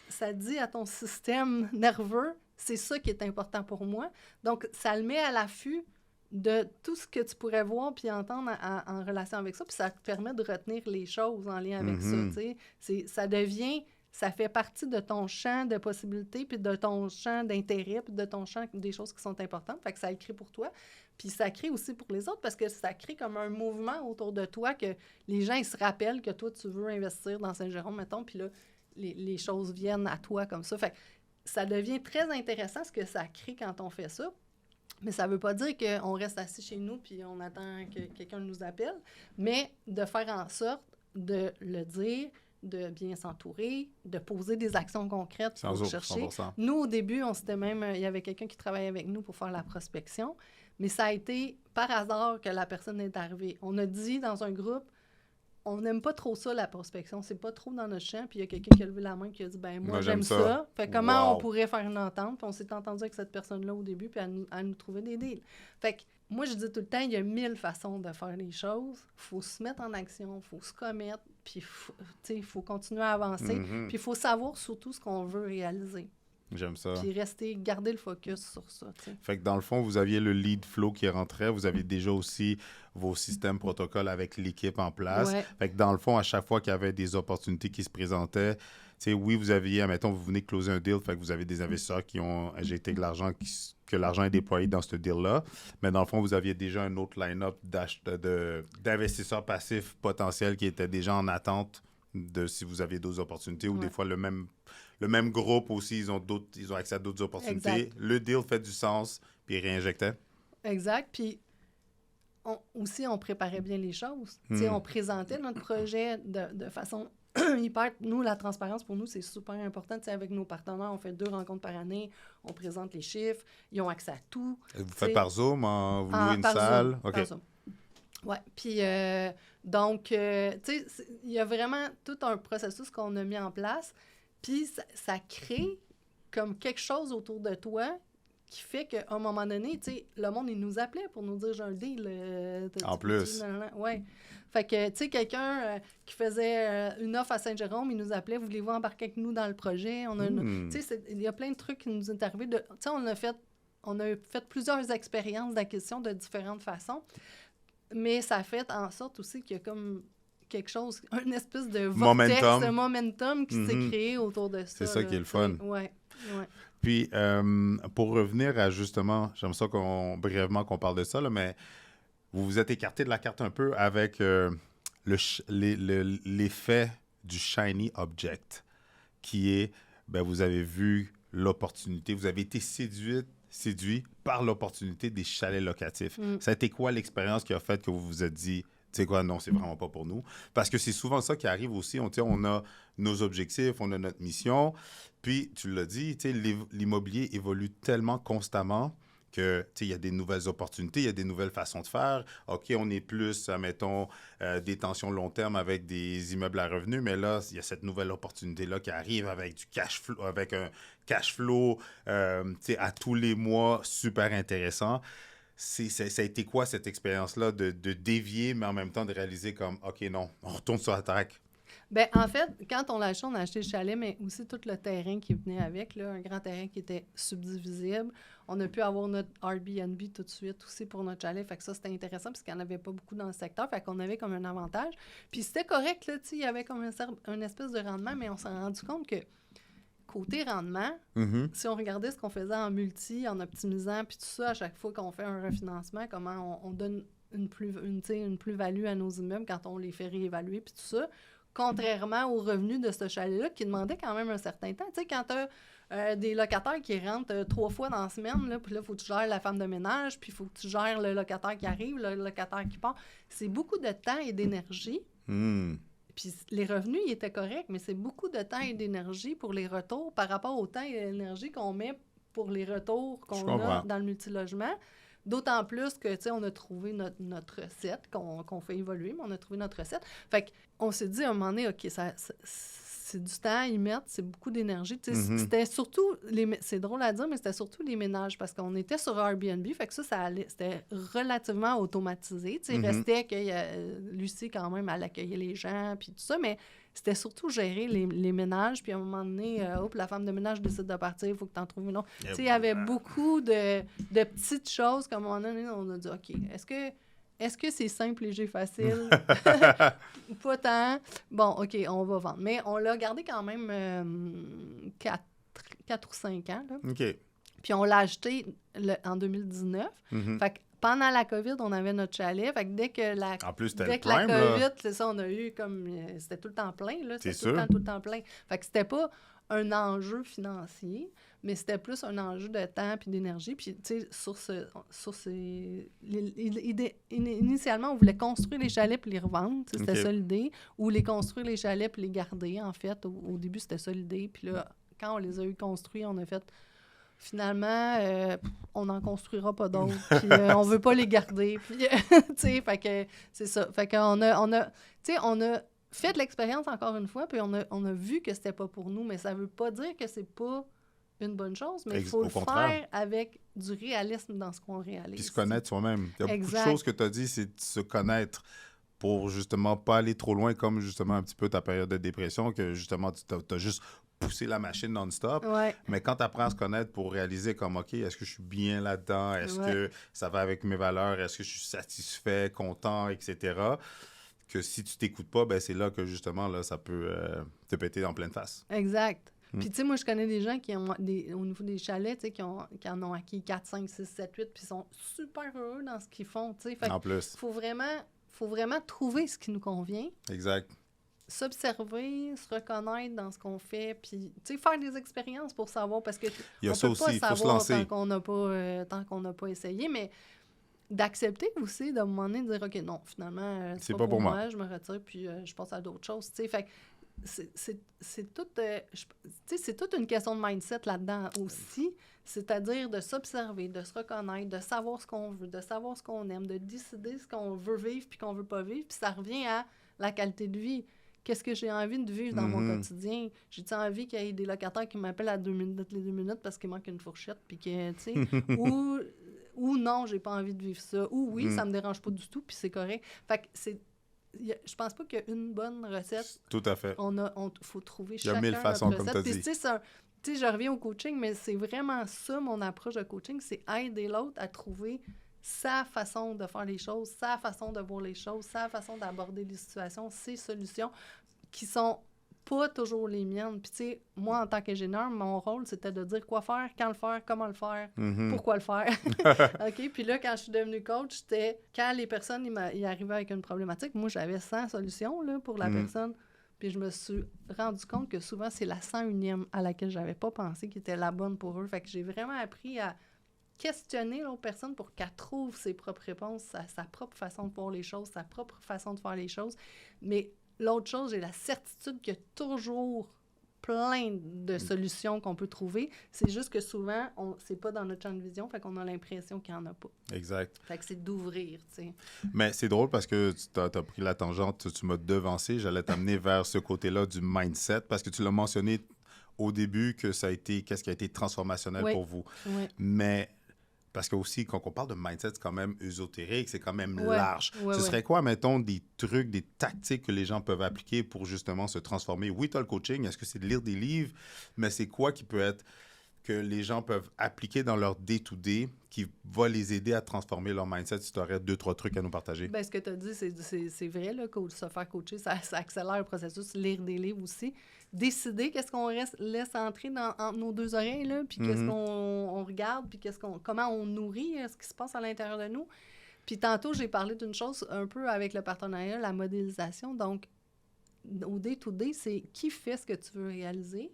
ça dit à ton système nerveux, c'est ça qui est important pour moi. Donc, ça le met à l'affût de tout ce que tu pourrais voir puis entendre en relation avec ça. Puis ça te permet de retenir les choses en lien avec ça. Tu sais. Ça devient... Ça fait partie de ton champ de possibilités, puis de ton champ d'intérêt, puis de ton champ des choses qui sont importantes. Fait que ça le crée pour toi. Puis ça crée aussi pour les autres, parce que ça crée comme un mouvement autour de toi que les gens, ils se rappellent que toi, tu veux investir dans Saint-Jérôme, mettons, puis là, les choses viennent à toi comme ça. Fait que ça devient très intéressant ce que ça crée quand on fait ça. Mais ça ne veut pas dire qu'on reste assis chez nous puis on attend que quelqu'un nous appelle, mais de faire en sorte de le dire, de bien s'entourer, de poser des actions concrètes pour chercher. 100%. Nous, au début, il y avait quelqu'un qui travaillait avec nous pour faire la prospection, mais ça a été par hasard que la personne est arrivée. On a dit dans un groupe, on n'aime pas trop ça, la prospection, c'est pas trop dans notre champ, puis il y a quelqu'un qui a levé la main qui a dit, ben moi j'aime ça. Fait comment on pourrait faire une entente? Puis on s'est entendu avec cette personne-là au début, puis à nous trouver des deals. Fait que moi, je dis tout le temps, il y a 1000 façons de faire les choses. Il faut se mettre en action, il faut se commettre, puis il faut continuer à avancer. Puis il faut savoir surtout ce qu'on veut réaliser. J'aime ça. Puis garder le focus sur ça. T'sais. Fait que dans le fond, vous aviez le lead flow qui rentrait. Vous aviez déjà aussi vos systèmes protocoles avec l'équipe en place. Ouais. Fait que dans le fond, à chaque fois qu'il y avait des opportunités qui se présentaient, oui, vous aviez, admettons, vous venez de closer un deal, fait que vous avez des investisseurs qui ont injecté de l'argent, que l'argent est déployé dans ce deal-là. Mais dans le fond, vous aviez déjà un autre line-up d'investisseurs passifs potentiels qui étaient déjà en attente de si vous aviez d'autres opportunités ou des fois le même groupe aussi, ils ont accès à d'autres opportunités. Exact. Le deal fait du sens, puis ils réinjectaient. Exact. Puis on préparait bien les choses. On présentait notre projet de façon hyper... Nous, la transparence, pour nous, c'est super important. Avec nos partenaires, on fait 2 rencontres par année. On présente les chiffres. Ils ont accès à tout. Vous faites par Zoom? Vous louez une salle? Zoom, OK. Par Zoom. Oui. Puis, donc, il y a vraiment tout un processus qu'on a mis en place. Puis, ça crée comme quelque chose autour de toi qui fait qu'à un moment donné, le monde, il nous appelait pour nous dire « j'ai un deal. » En plus. Oui. Fait que, qui faisait une offre à Saint-Jérôme, il nous appelait « voulez-vous embarquer avec nous dans le projet? » Il y a plein de trucs qui nous est arrivé. On a fait plusieurs expériences d'acquisition de différentes façons, mais ça a fait en sorte aussi qu'il y a comme quelque chose, une espèce de vortex, de momentum qui s'est créé autour de ça. C'est ça qui est le fun. Oui. Puis, pour revenir à justement, j'aime ça brièvement qu'on parle de ça, là, mais vous vous êtes écarté de la carte un peu avec l'effet du shiny object, qui est ben, vous avez vu l'opportunité, vous avez été séduit par l'opportunité des chalets locatifs. Ça a été quoi l'expérience qui a fait que vous vous êtes dit, tu sais quoi, non, c'est vraiment pas pour nous? Parce que c'est souvent ça qui arrive aussi. On a nos objectifs, on a notre mission. Puis, tu l'as dit, tu sais, l'immobilier évolue tellement constamment que, tu sais, il y a des nouvelles opportunités, il y a des nouvelles façons de faire. OK, on est plus, mettons, des tensions long terme avec des immeubles à revenus, mais là, il y a cette nouvelle opportunité-là qui arrive avec du cash flow, avec un cash flow, tu sais, à tous les mois, super intéressant. Ça a été quoi cette expérience-là de dévier, mais en même temps de réaliser comme, OK, non, on retourne sur la track? Bien, en fait, quand on l'a acheté, on a acheté le chalet, mais aussi tout le terrain qui venait avec, là, un grand terrain qui était subdivisible. On a pu avoir notre Airbnb tout de suite aussi pour notre chalet. Fait que ça, c'était intéressant parce qu'il n'y en avait pas beaucoup dans le secteur. Fait qu'on avait comme un avantage. Puis c'était correct, là, tu sais, il y avait comme un espèce de rendement, mais on s'est rendu compte que côté rendement, si on regardait ce qu'on faisait en multi, en optimisant, puis tout ça, à chaque fois qu'on fait un refinancement, comment on donne une plus-value à nos immeubles quand on les fait réévaluer, puis tout ça, contrairement aux revenus de ce chalet-là qui demandait quand même un certain temps. Tu sais, quand tu as des locataires qui rentrent 3 fois dans la semaine, là, puis là, il faut que tu gères la femme de ménage, puis il faut que tu gères le locataire qui arrive, le locataire qui part. C'est beaucoup de temps et d'énergie. Puis les revenus, ils étaient corrects, mais c'est beaucoup de temps et d'énergie pour les retours par rapport au temps et l'énergie qu'on met pour les retours qu'on a dans le multilogement. D'autant plus que, tu sais, on a trouvé notre recette, qu'on fait évoluer, mais on a trouvé notre recette. Fait qu'on s'est dit à un moment donné, OK, c'est du temps à y mettre, c'est beaucoup d'énergie. Tu sais, c'était surtout, c'est drôle à dire, mais c'était surtout les ménages, parce qu'on était sur Airbnb, fait que ça allait, c'était relativement automatisé. Tu sais, il restait que Lucie, quand même, elle accueillait les gens, puis tout ça, mais c'était surtout gérer les ménages, puis à un moment donné, la femme de ménage décide de partir, il faut que tu en trouves une autre. Tu sais, il y avait beaucoup de petites choses, comme on a dit, OK, est-ce que c'est simple, léger, facile? Pas tant. Bon, OK, on va vendre. Mais on l'a gardé quand même 4 ou 5 ans. Là. OK. Puis on l'a acheté en 2019. Fait que pendant la COVID, on avait notre chalet. Fait que dès que la COVID, c'est ça, on a eu comme... c'était tout le temps plein, là. C'était tout le temps plein. Fait que c'était pas un enjeu financier, mais c'était plus un enjeu de temps puis d'énergie. Puis, tu sais, initialement, on voulait construire les chalets puis les revendre. C'était ça l'idée. Ou les construire les chalets puis les garder, en fait. Au début, c'était ça l'idée. Puis là, quand on les a eu construits, on a fait... Finalement, on n'en construira pas d'autres, puis on veut pas les garder, puis, tu sais, fait que c'est ça. Fait qu'on a fait l'expérience encore une fois, puis on a vu que c'était pas pour nous, mais ça veut pas dire que c'est pas une bonne chose, mais il faut le faire avec du réalisme dans ce qu'on réalise. Puis se connaître soi-même. Il y a beaucoup de choses que tu as dit, c'est de se connaître pour justement pas aller trop loin, comme justement un petit peu ta période de dépression, que justement tu as juste pousser la machine non-stop. Ouais. Mais quand tu apprends à se connaître pour réaliser comme, OK, est-ce que je suis bien là-dedans? Est-ce que ça va avec mes valeurs? Est-ce que je suis satisfait, content, etc.? Que si tu t'écoutes pas, ben c'est là que justement, là, ça peut te péter en pleine face. Exact. Puis, tu sais, moi, je connais des gens qui ont, au niveau des chalets, tu sais, qui en ont acquis 4, 5, 6, 7, 8, puis sont super heureux dans ce qu'ils font, tu sais. Fait en plus. Faut vraiment trouver ce qui nous convient. Exact. S'observer, se reconnaître dans ce qu'on fait, puis, tu sais, faire des expériences pour savoir, parce que il y a ça aussi, il faut se lancer. Tant qu'on n'a pas essayé, mais d'accepter aussi, de un moment donné, de dire, OK, non, finalement, c'est pas pour moi, je me retire, puis je passe à d'autres choses, tu sais, fait c'est toute une question de mindset là-dedans aussi, c'est-à-dire de s'observer, de se reconnaître, de savoir ce qu'on veut, de savoir ce qu'on aime, de décider ce qu'on veut vivre puis qu'on veut pas vivre, puis ça revient à la qualité de vie. Qu'est-ce que j'ai envie de vivre dans mon quotidien? J'ai-tu envie qu'il y ait des locataires qui m'appellent à 2 minutes, les 2 minutes parce qu'il manque une fourchette, puis que, tu sais, ou non, j'ai pas envie de vivre ça, ou oui, ça me dérange pas du tout, puis c'est correct. Fait que je pense pas qu'il y a une bonne recette. Tout à fait. Faut trouver chacun notre recette. Il y a 1000 façons, comme tu as dit. Tu sais, je reviens au coaching, mais c'est vraiment ça, mon approche de coaching, c'est aider l'autre à trouver sa façon de faire les choses, sa façon de voir les choses, sa façon d'aborder les situations, ses solutions qui sont pas toujours les miennes. Puis, tu sais, moi, en tant qu'ingénieur, mon rôle, c'était de dire quoi faire, quand le faire, comment le faire, pourquoi le faire. OK? Puis là, quand je suis devenue coach, c'était quand les personnes, ils arrivaient avec une problématique, moi, j'avais 100 solutions là, pour la personne. Puis je me suis rendu compte que souvent, c'est la 101e à laquelle je n'avais pas pensé qui était la bonne pour eux. Fait que j'ai vraiment appris à questionner l'autre personne pour qu'elle trouve ses propres réponses, sa propre façon de voir les choses, sa propre façon de faire les choses. Mais l'autre chose, j'ai la certitude qu'il y a toujours plein de solutions qu'on peut trouver. C'est juste que souvent, c'est pas dans notre champ de vision, fait qu'on a l'impression qu'il n'y en a pas. Exact. Fait que c'est d'ouvrir, tu sais. Mais c'est drôle parce que tu as pris la tangente, tu m'as devancé, j'allais t'amener vers ce côté-là du mindset, parce que tu l'as mentionné au début que ça a été, qu'est-ce qui a été transformationnel Oui. pour vous. Oui. Mais parce que aussi, quand on parle de mindset, c'est quand même ésotérique, c'est quand même Ouais. large. Ouais, Ce ouais. serait quoi, mettons, des trucs, des tactiques que les gens peuvent appliquer pour justement se transformer? Oui, tu as le coaching, est-ce que c'est de lire des livres? Mais c'est quoi qui peut être que les gens peuvent appliquer dans leur day-to-day qui va les aider à transformer leur mindset? Si tu aurais 2-3 trucs à nous partager. Ben, ce que tu as dit, c'est vrai, là, se faire coacher, ça accélère le processus. Lire des livres aussi. Décider qu'est-ce qu'on laisse entrer entre nos deux oreilles, là, puis qu'est-ce qu'on regarde, puis comment on nourrit ce qui se passe à l'intérieur de nous. Puis tantôt, j'ai parlé d'une chose un peu avec le partenariat, la modélisation. Donc, au day-to-day, c'est qui fait ce que tu veux réaliser.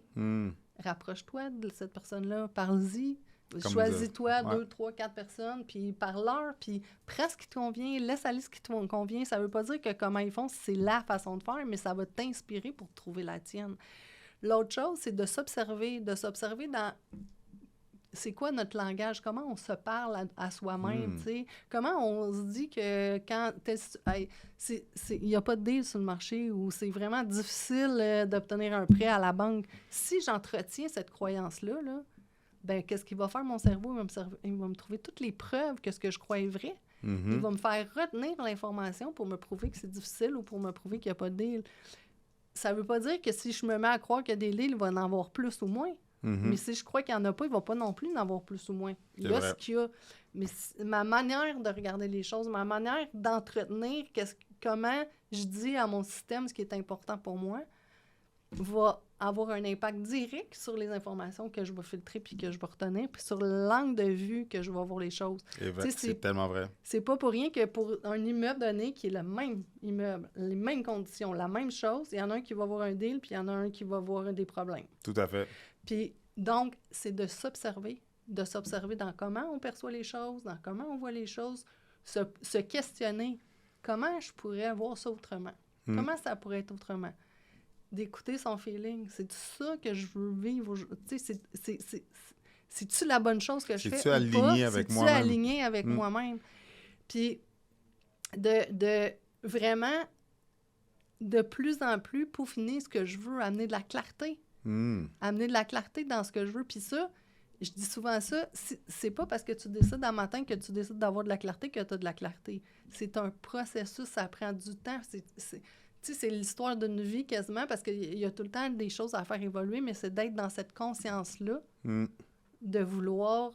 Rapproche-toi de cette personne-là, parle-y. Comme Choisis-toi ouais. 2, 3, 4 personnes, puis parle-leur, puis prends ce qui te convient, laisse aller ce qui te convient. Ça veut pas dire que comment ils font, c'est la façon de faire, mais ça va t'inspirer pour trouver la tienne. L'autre chose, c'est de s'observer dans c'est quoi notre langage, comment on se parle à soi-même, tu sais, comment on se dit que quand il n'y a pas de deal sur le marché ou c'est vraiment difficile d'obtenir un prêt à la banque. Si j'entretiens cette croyance-là, là, ben qu'est-ce qu'il va faire mon cerveau? Il va me trouver toutes les preuves que ce que je crois est vrai. Il va me faire retenir l'information pour me prouver que c'est difficile ou pour me prouver qu'il n'y a pas de deal. Ça ne veut pas dire que si je me mets à croire qu'il y a des deals, il va en avoir plus ou moins. Mais si je crois qu'il n'y en a pas, il ne va pas non plus en avoir plus ou moins. Il y a ce qu'il y a. Mais ma manière de regarder les choses, ma manière d'entretenir comment je dis à mon système ce qui est important pour moi, va avoir un impact direct sur les informations que je vais filtrer puis que je vais retenir, puis sur l'angle de vue que je vais voir les choses. C'est tellement vrai. C'est pas pour rien que pour un immeuble donné qui est le même immeuble, les mêmes conditions, la même chose, il y en a un qui va avoir un deal puis il y en a un qui va avoir des problèmes. Tout à fait. Puis donc, c'est de s'observer dans comment on perçoit les choses, dans comment on voit les choses, se questionner. Comment je pourrais voir ça autrement? Comment ça pourrait être autrement? D'écouter son feeling. C'est ça que je veux vivre. Tu sais, c'est-tu la bonne chose que je fais? C'est-tu aligné avec moi-même? C'est-tu aligné avec moi-même? Puis, de vraiment, de plus en plus, peaufiner ce que je veux, amener de la clarté. Amener de la clarté dans ce que je veux. Puis ça, je dis souvent ça, c'est pas parce que tu décides un matin que tu décides d'avoir de la clarté que tu as de la clarté. C'est un processus, ça prend du temps. Tu sais, c'est l'histoire d'une vie quasiment, parce qu'il y a tout le temps des choses à faire évoluer, mais c'est d'être dans cette conscience-là, de vouloir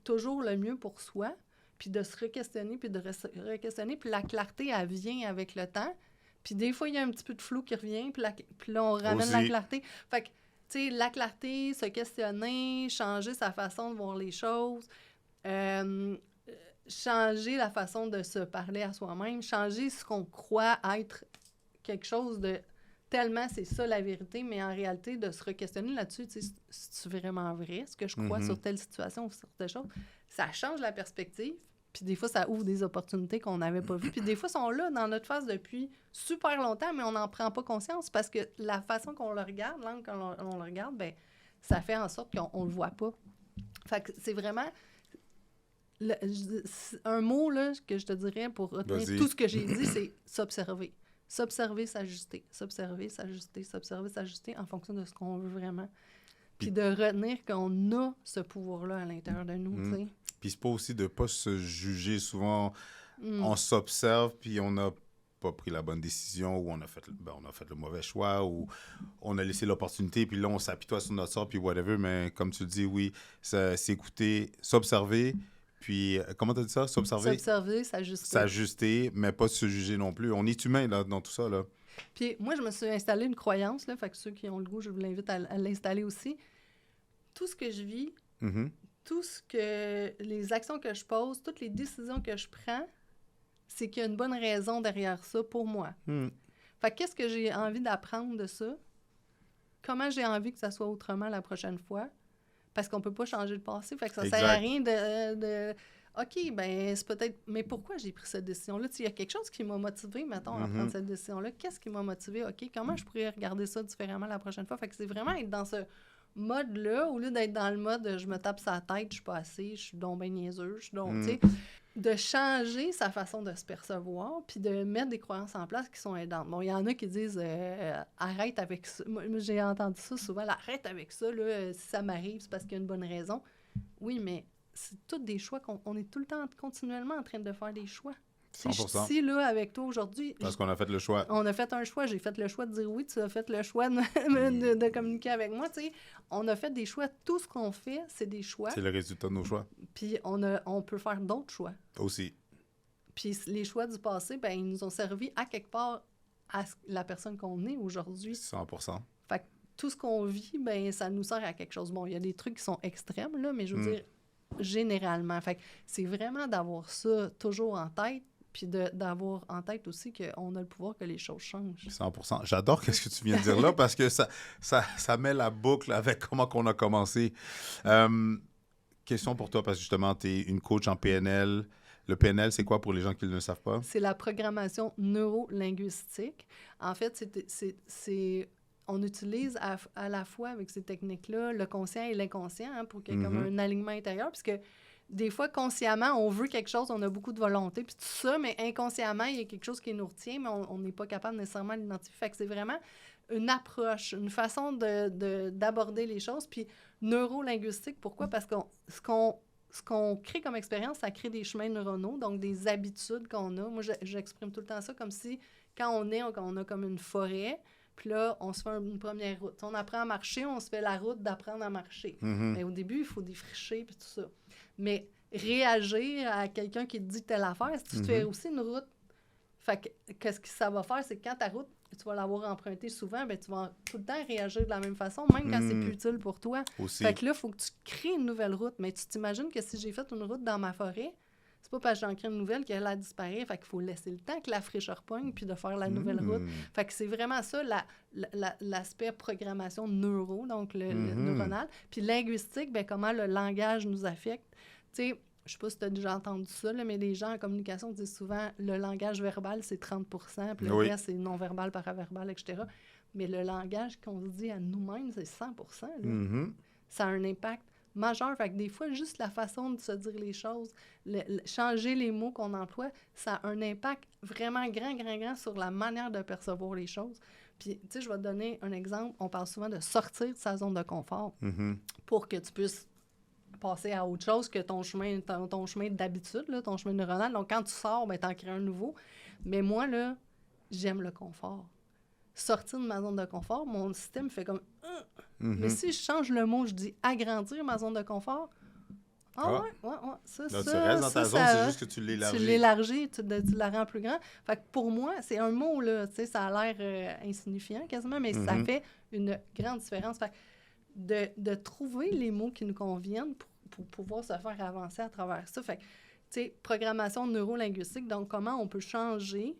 toujours le mieux pour soi, puis de se re-questionner, puis de re-questionner, puis la clarté, elle vient avec le temps. Puis des fois, il y a un petit peu de flou qui revient, puis là, on ramène la clarté. Fait que, tu sais, la clarté, se questionner, changer sa façon de voir les choses, changer la façon de se parler à soi-même, changer ce qu'on croit être quelque chose de tellement c'est ça la vérité, mais en réalité, de se re-questionner là-dessus, tu sais, c'est vraiment vrai, ce que je crois sur telle situation ou sur telle chose, ça change la perspective. Puis des fois, ça ouvre des opportunités qu'on n'avait pas vues. Puis des fois, ils sont là dans notre face depuis super longtemps, mais on n'en prend pas conscience parce que la façon qu'on le regarde, l'angle qu'on le regarde, bien, ça fait en sorte qu'on ne le voit pas. Fait que c'est vraiment... un mot là, que je te dirais pour retenir tout ce que j'ai dit, c'est s'observer. S'observer, s'ajuster. S'observer, s'ajuster, s'observer, s'ajuster en fonction de ce qu'on veut vraiment. Puis de retenir qu'on a ce pouvoir-là à l'intérieur de nous, tu sais. Puis c'est pas aussi de pas se juger. Souvent, on s'observe, puis on n'a pas pris la bonne décision, ou on a fait le mauvais choix, ou on a laissé l'opportunité, puis là, on s'apitoie sur notre sort, puis whatever. Mais comme tu dis, oui, s'écouter, s'observer, puis comment tu as dit ça? S'observer? S'observer, s'ajuster. S'ajuster, mais pas se juger non plus. On est humain là, dans tout ça, là. Puis moi, je me suis installé une croyance, là, fait que ceux qui ont le goût, je vous l'invite à l'installer aussi. Tout ce que je vis, les actions que je pose, toutes les décisions que je prends, c'est qu'il y a une bonne raison derrière ça pour moi. Fait que qu'est-ce que j'ai envie d'apprendre de ça? Comment j'ai envie que ça soit autrement la prochaine fois? Parce qu'on peut pas changer le passé. Fait que ça sert à rien de OK, ben c'est peut-être... Mais pourquoi j'ai pris cette décision-là? Il y a quelque chose qui m'a motivé, mettons, à prendre cette décision-là. Qu'est-ce qui m'a motivé? OK, comment je pourrais regarder ça différemment la prochaine fois? Fait que c'est vraiment être dans ce mode-là, au lieu d'être dans le mode je me tape sa tête, je suis pas assez, je suis donc ben niaiseux, je suis donc... tu sais, de changer sa façon de se percevoir, puis de mettre des croyances en place qui sont aidantes. Bon, il y en a qui disent arrête avec ça. Moi, j'ai entendu ça souvent, là, arrête avec ça, là, si ça m'arrive, c'est parce qu'il y a une bonne raison. Oui, mais c'est tous des choix qu'on est tout le temps continuellement en train de faire des choix. 100%. Si je suis ici, là, avec toi aujourd'hui... Parce qu'on a fait le choix. On a fait un choix. J'ai fait le choix de dire oui, tu as fait le choix de communiquer avec moi, tu sais. On a fait des choix. Tout ce qu'on fait, c'est des choix. C'est le résultat de nos choix. Puis on peut faire d'autres choix. Aussi. Puis les choix du passé, ben ils nous ont servi à quelque part à la personne qu'on est aujourd'hui. 100%. Fait que tout ce qu'on vit, ben ça nous sert à quelque chose. Bon, il y a des trucs qui sont extrêmes, là, mais je veux dire, généralement. Fait que c'est vraiment d'avoir ça toujours en tête, puis d'avoir en tête aussi qu'on a le pouvoir que les choses changent. 100%. J'adore ce que tu viens de dire là parce que ça met la boucle avec comment on a commencé. Question pour toi, parce que justement, tu es une coach en PNL. Le PNL, c'est quoi pour les gens qui ne le savent pas? C'est la programmation neuro-linguistique. En fait, on utilise à la fois avec ces techniques-là le conscient et l'inconscient pour qu'il y ait comme un alignement intérieur, puisque des fois, consciemment, on veut quelque chose, on a beaucoup de volonté, puis tout ça, mais inconsciemment, il y a quelque chose qui nous retient, mais on n'est pas capable nécessairement de l'identifier. Fait que c'est vraiment une approche, une façon d'aborder les choses. Puis neuro-linguistique, pourquoi? Parce que ce qu'on crée comme expérience, ça crée des chemins neuronaux, donc des habitudes qu'on a. Moi, j'exprime tout le temps ça comme si, quand on a comme une forêt, puis là, on se fait une première route. On apprend à marcher, on se fait la route d'apprendre à marcher. Mais au début, il faut défricher, puis tout ça. Mais réagir à quelqu'un qui te dit telle affaire, si tu fais aussi une route, fait que qu'est-ce que ça va faire, c'est que quand ta route, tu vas l'avoir empruntée souvent, ben tu vas tout le temps réagir de la même façon, même quand c'est plus utile pour toi. Aussi. Fait que là, il faut que tu crées une nouvelle route. Mais tu t'imagines que si j'ai fait une route dans ma forêt, c'est pas parce que j'en crée une nouvelle qu'elle a disparu. Fait qu'il faut laisser le temps que la fraîcheur pogne puis de faire la nouvelle route. Fait que c'est vraiment ça, l'aspect programmation neuro, donc le neuronal. Puis linguistique, ben comment le langage nous affecte. Tu sais, je sais pas si tu as déjà entendu ça, là, mais les gens en communication disent souvent le langage verbal, c'est 30%, puis le reste, c'est non-verbal, paraverbal, etc. Mais le langage qu'on se dit à nous-mêmes, c'est 100%. Là. Ça a un impact majeur. Fait que des fois, juste la façon de se dire les choses, changer les mots qu'on emploie, ça a un impact vraiment grand sur la manière de percevoir les choses. Puis, tu sais, je vais te donner un exemple. On parle souvent de sortir de sa zone de confort pour que tu puisses passer à autre chose que ton chemin d'habitude, là, ton chemin neuronal. Donc, quand tu sors, ben, tu en crées un nouveau. Mais moi, là, j'aime le confort. Sortir de ma zone de confort, mon système fait comme... Mais si je change le mot, je dis agrandir ma zone de confort. Ouais. Ça, là, tu restes dans ta zone, c'est juste que tu l'élargis. Tu l'élargis, tu la rends plus grand. Fait que pour moi, c'est un mot, là, tu sais, ça a l'air insignifiant quasiment, mais ça fait une grande différence. Fait que de trouver les mots qui nous conviennent pour pouvoir se faire avancer à travers ça. Fait que, tu sais, programmation neuro-linguistique, donc comment on peut changer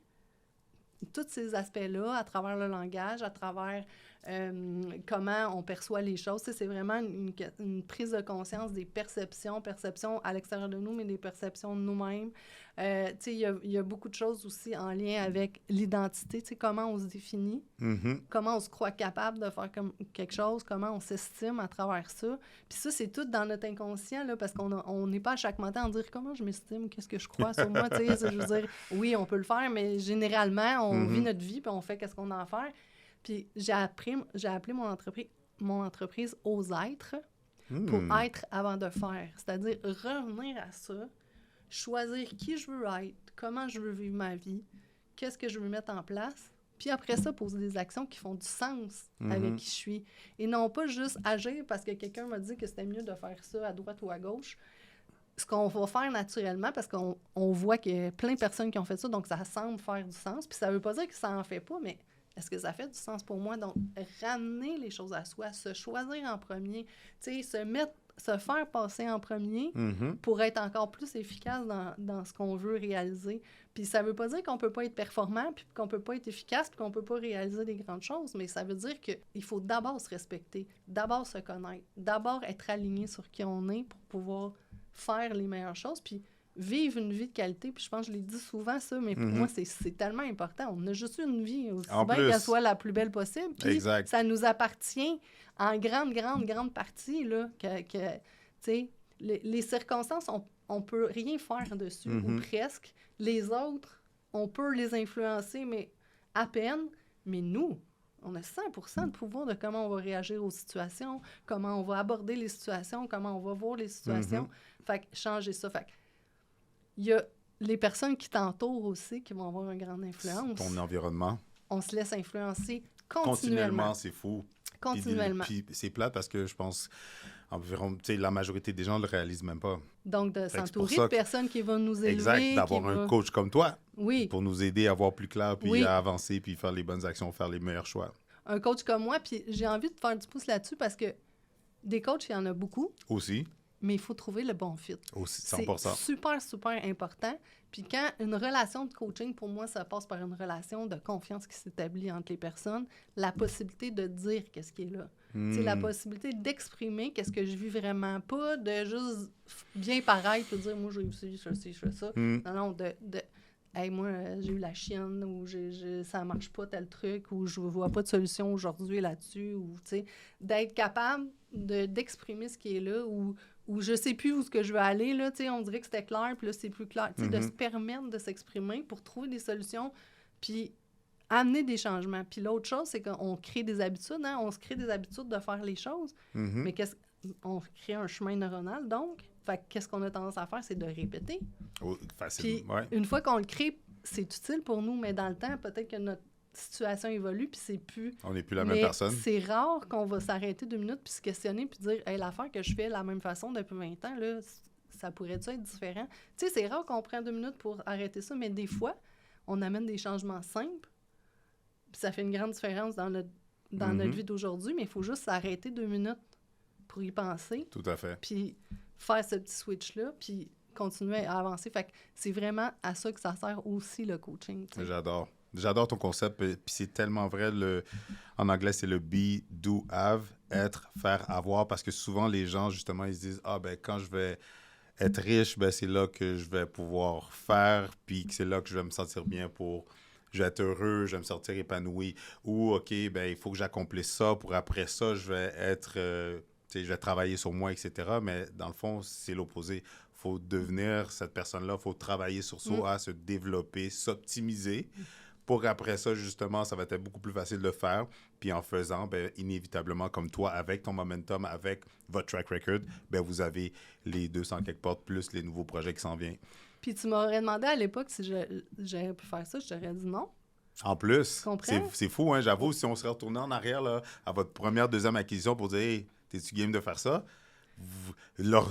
tous ces aspects-là à travers le langage, à travers comment on perçoit les choses. C'est vraiment une prise de conscience des perceptions à l'extérieur de nous, mais des perceptions de nous-mêmes. Il y a beaucoup de choses aussi en lien avec l'identité, comment on se définit, comment on se croit capable de faire quelque chose, comment on s'estime à travers ça. Puis ça, c'est tout dans notre inconscient, là, parce qu'on n'est pas à chaque matin à dire comment je m'estime, qu'est-ce que je crois sur moi. Je veux dire, oui, on peut le faire, mais généralement, on vit notre vie puis on fait qu'est-ce qu'on a à faire. Puis j'ai appelé mon entreprise « Ose être » pour être avant de faire. C'est-à-dire revenir à ça, choisir qui je veux être, comment je veux vivre ma vie, qu'est-ce que je veux mettre en place, puis après ça, poser des actions qui font du sens avec qui je suis. Et non pas juste agir parce que quelqu'un m'a dit que c'était mieux de faire ça à droite ou à gauche. Ce qu'on va faire naturellement, parce qu'on voit qu'il y a plein de personnes qui ont fait ça, donc ça semble faire du sens. Puis ça veut pas dire que ça en fait pas, mais est-ce que ça fait du sens pour moi? Donc, ramener les choses à soi, se choisir en premier, tu sais, se mettre se faire passer en premier pour être encore plus efficace dans ce qu'on veut réaliser. Puis ça veut pas dire qu'on peut pas être performant, puis qu'on peut pas être efficace, puis qu'on peut pas réaliser des grandes choses, mais ça veut dire qu'il faut d'abord se respecter, d'abord se connaître, d'abord être aligné sur qui on est pour pouvoir faire les meilleures choses, puis vivre une vie de qualité. Puis je pense que je l'ai dit souvent, ça, mais pour moi, c'est tellement important. On a juste une vie, aussi bien qu'elle soit la plus belle possible. Puis ça nous appartient en grande partie, là, que tu sais, les circonstances, on peut rien faire dessus, ou presque. Les autres, on peut les influencer, mais à peine. Mais nous, on a 100% de pouvoir de comment on va réagir aux situations, comment on va aborder les situations, comment on va voir les situations. Fait que changer ça. Fait que il y a les personnes qui t'entourent aussi qui vont avoir une grande influence. Ton environnement. On se laisse influencer continuellement. C'est fou. Continuellement. Puis c'est plate parce que je pense environ, tu sais, la majorité des gens ne le réalisent même pas. Donc, de s'entourer de personnes qui vont nous élever. Exact, d'avoir un coach comme toi. Oui. Pour nous aider à voir plus clair, puis à avancer, puis faire les bonnes actions, faire les meilleurs choix. Un coach comme moi, puis j'ai envie de faire du pouce là-dessus parce que des coachs, il y en a beaucoup. Aussi. Mais il faut trouver le bon fit. Aussi, 100%. C'est super important. Puis quand une relation de coaching, pour moi, ça passe par une relation de confiance qui s'établit entre les personnes, la possibilité de dire qu'est-ce qui est là. C'est la possibilité d'exprimer qu'est-ce que je vis vraiment, pas de juste bien paraître et dire « moi, j'ai réussi, je fais ça ». Non, hey, moi, j'ai eu la chienne, ou ça marche pas tel truc, ou je vois pas de solution aujourd'hui là-dessus, ou tu sais, d'être capable d'exprimer ce qui est là, ou je sais plus où ce que je veux aller, là, tu sais, on dirait que c'était clair, puis là, c'est plus clair. Tu sais, de se permettre de s'exprimer pour trouver des solutions, puis amener des changements. Puis l'autre chose, c'est qu'on crée des habitudes, hein? On se crée des habitudes de faire les choses, mais on crée un chemin neuronal, donc. Fait que qu'est-ce qu'on a tendance à faire, c'est de répéter. Facile, puis, une fois qu'on le crée, c'est utile pour nous, mais dans le temps, peut-être que notre situation évolue, puis c'est plus... On n'est plus la même personne. C'est rare qu'on va s'arrêter 2 minutes, puis se questionner, puis dire « Hey, l'affaire que je fais de la même façon depuis 20 ans, là, ça pourrait-tu être différent? » Tu sais, c'est rare qu'on prenne 2 minutes pour arrêter ça, mais des fois, on amène des changements simples, puis ça fait une grande différence dans notre vie d'aujourd'hui, mais il faut juste s'arrêter 2 minutes pour y penser. Tout à fait. Puis faire ce petit switch-là, puis continuer à avancer. Fait que c'est vraiment à ça que ça sert aussi, le coaching. T'sais. J'adore ton concept, puis c'est tellement vrai. En anglais, c'est le be, do, have, être, faire, avoir, parce que souvent, les gens, justement, ils se disent « Ah, ben quand je vais être riche, ben c'est là que je vais pouvoir faire, puis c'est là que je vais me sentir bien je vais être heureux, je vais me sentir épanoui. » Ou « OK, ben il faut que j'accomplisse ça, pour après ça, je vais être... je vais travailler sur moi, etc. » Mais dans le fond, c'est l'opposé. Il faut devenir cette personne-là, il faut travailler sur soi, se développer, s'optimiser. Pour après ça, justement, ça va être beaucoup plus facile de le faire. Puis en faisant, ben, inévitablement, comme toi, avec ton momentum, avec votre track record, ben, vous avez les 200 quelque part plus les nouveaux projets qui s'en viennent. Puis tu m'aurais demandé à l'époque si j'aurais pu faire ça, je t'aurais dit non. En plus, c'est fou, hein, j'avoue, si on serait retourné en arrière là, à votre première, deuxième acquisition pour dire « Hey, t'es-tu game de faire ça? »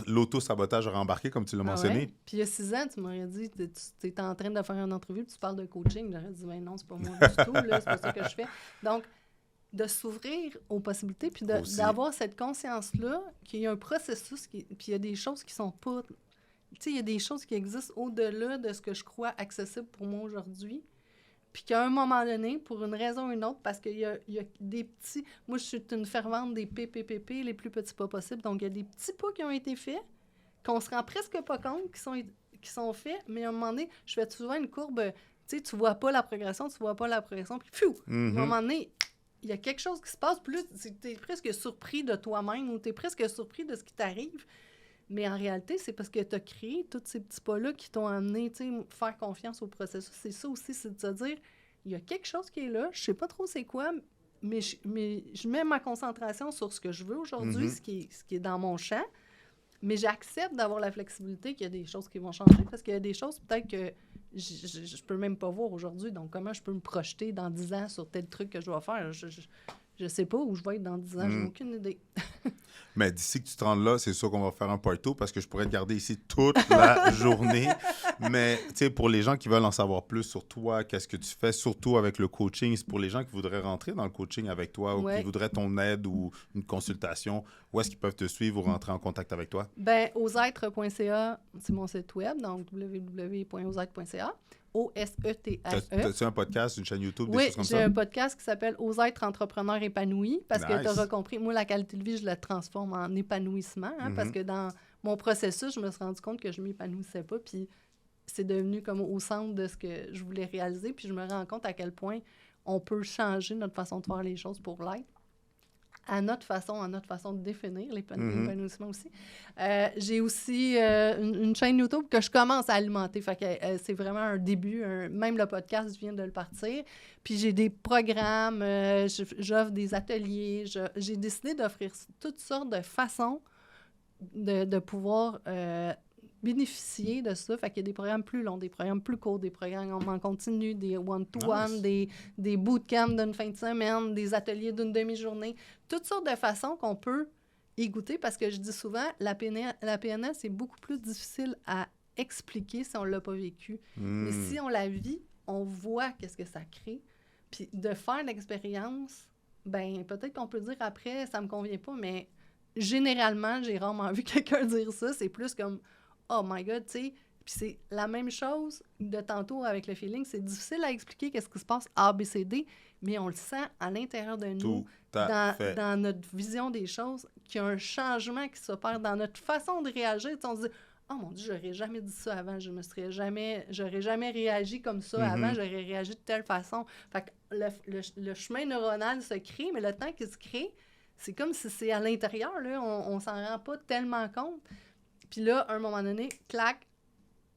L'auto-sabotage aurait embarqué, comme tu l'as mentionné. Ouais. Puis il y a 6 ans, tu m'aurais dit, tu étais en train de faire une entrevue, puis tu parles de coaching. J'aurais dit, mais non, c'est pas moi du tout, là, c'est pas ça que je fais. Donc, de s'ouvrir aux possibilités, puis d'avoir cette conscience-là qu'il y a un processus, puis il y a des choses qui sont pas... Tu sais, il y a des choses qui existent au-delà de ce que je crois accessible pour moi aujourd'hui. Puis qu'à un moment donné, pour une raison ou une autre, parce qu'il y a des petits... Moi, je suis une fervente des PPPP, les plus petits pas possibles. Donc, il y a des petits pas qui ont été faits, qu'on se rend presque pas compte, qui sont faits. Mais à un moment donné, je fais souvent une courbe... Tu sais, tu vois pas la progression, puis pfiou! À un moment donné, il y a quelque chose qui se passe. Puis là, tu es presque surpris de toi-même ou tu es presque surpris de ce qui t'arrive. Mais en réalité, c'est parce que tu as créé tous ces petits pas-là qui t'ont amené, tu sais, faire confiance au processus. C'est ça aussi, c'est de se dire, il y a quelque chose qui est là, je sais pas trop c'est quoi, mais je mets ma concentration sur ce que je veux aujourd'hui, ce qui est dans mon champ, mais j'accepte d'avoir la flexibilité qu'il y a des choses qui vont changer, parce qu'il y a des choses peut-être que je peux même pas voir aujourd'hui. Donc, comment je peux me projeter dans 10 ans sur tel truc que je dois faire? Je sais pas où je vais être dans 10 ans, j'ai aucune idée. Mais d'ici que tu te rendes là, c'est sûr qu'on va faire un part 2 parce que je pourrais te garder ici toute la journée. Mais tu sais, pour les gens qui veulent en savoir plus sur toi, qu'est-ce que tu fais, surtout avec le coaching, c'est pour les gens qui voudraient rentrer dans le coaching avec toi ou qui voudraient ton aide ou une consultation, où est-ce qu'ils peuvent te suivre ou rentrer en contact avec toi? Ben, osêtre.ca, c'est mon site web, donc www.osêtre.ca. O-S-E-T-R-E. T'as-tu un podcast, une chaîne YouTube, des choses comme Oui, ça? j'ai un podcast qui s'appelle Ose être entrepreneur épanoui parce que tu Nice. auras compris, moi, la qualité de vie, je la transforme en épanouissement parce que dans mon processus, je me suis rendu compte que je ne m'épanouissais pas puis c'est devenu comme au centre de ce que je voulais réaliser puis je me rends compte à quel point on peut changer notre façon de faire les choses pour l'être. À notre façon de définir l'épanouissement aussi. J'ai aussi une chaîne YouTube que je commence à alimenter. Fait que c'est vraiment un début. Même le podcast vient de le partir. Puis j'ai des programmes, j'offre des ateliers. J'ai décidé d'offrir toutes sortes de façons de pouvoir bénéficier de ça. Fait qu'il y a des programmes plus longs, des programmes plus courts, des programmes en continu, des one-to-one, des bootcamps d'une fin de semaine, des ateliers d'une demi-journée. Toutes sortes de façons qu'on peut y goûter parce que je dis souvent, la PNL, c'est beaucoup plus difficile à expliquer si on ne l'a pas vécu. Mais si on la vit, on voit qu'est-ce que ça crée. Puis de faire l'expérience, ben peut-être qu'on peut dire après, ça me convient pas, mais généralement, j'ai rarement vu quelqu'un dire ça. C'est plus comme oh my God, tu sais. Puis c'est la même chose de tantôt avec le feeling. C'est difficile à expliquer qu'est-ce qui se passe A, B, C, D, mais on le sent à l'intérieur de nous, dans notre vision des choses, qu'il y a un changement qui s'opère dans notre façon de réagir. Tu sais, on se dit oh mon Dieu, j'aurais jamais dit ça avant, j'aurais jamais réagi comme ça avant, j'aurais réagi de telle façon. Fait que le chemin neuronal se crée, mais le temps qu'il se crée, c'est comme si c'est à l'intérieur, là, on s'en rend pas tellement compte. Puis là, à un moment donné, clac,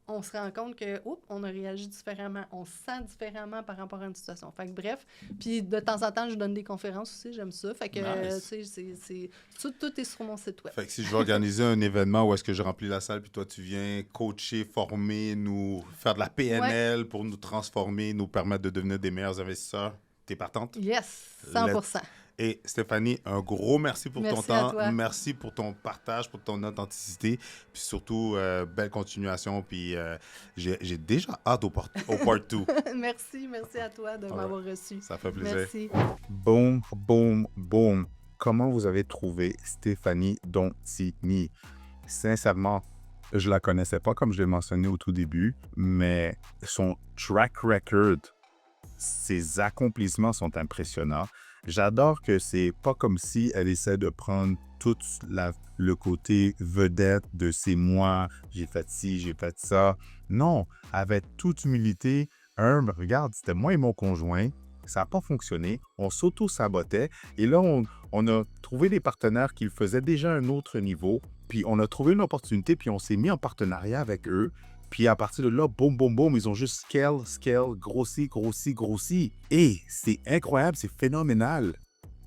on se rend compte que, oups, on a réagi différemment, on se sent différemment par rapport à une situation. Fait que bref, puis de temps en temps, je donne des conférences aussi, j'aime ça. Fait que, tu sais, tout est sur mon site web. Fait que si je veux organiser un événement où est-ce que je remplis la salle, puis toi, tu viens coacher, former, nous faire de la PNL pour nous transformer, nous permettre de devenir des meilleurs investisseurs, t'es partante? Yes, 100%. Et Stéphanie, un gros merci pour ton temps. Toi. Merci pour ton partage, pour ton authenticité. Puis surtout, belle continuation. Puis j'ai déjà hâte au part 2. Merci à toi de m'avoir reçu. Ça fait plaisir. Merci. Boum, boum, boum. Comment vous avez trouvé Stéphanie Dontini? Sincèrement, je la connaissais pas, comme je l'ai mentionné au tout début, mais son track record, ses accomplissements sont impressionnants. J'adore que c'est pas comme si elle essaie de prendre tout le côté vedette de c'est moi, j'ai fait ci, j'ai fait ça. Non, avec toute humilité, regarde, c'était moi et mon conjoint, ça n'a pas fonctionné, on s'auto-sabotait et là, on a trouvé des partenaires qui le faisaient déjà à un autre niveau, puis on a trouvé une opportunité, puis on s'est mis en partenariat avec eux. Puis à partir de là, boum, boum, boum, ils ont juste scale, grossi. Et c'est incroyable, c'est phénoménal.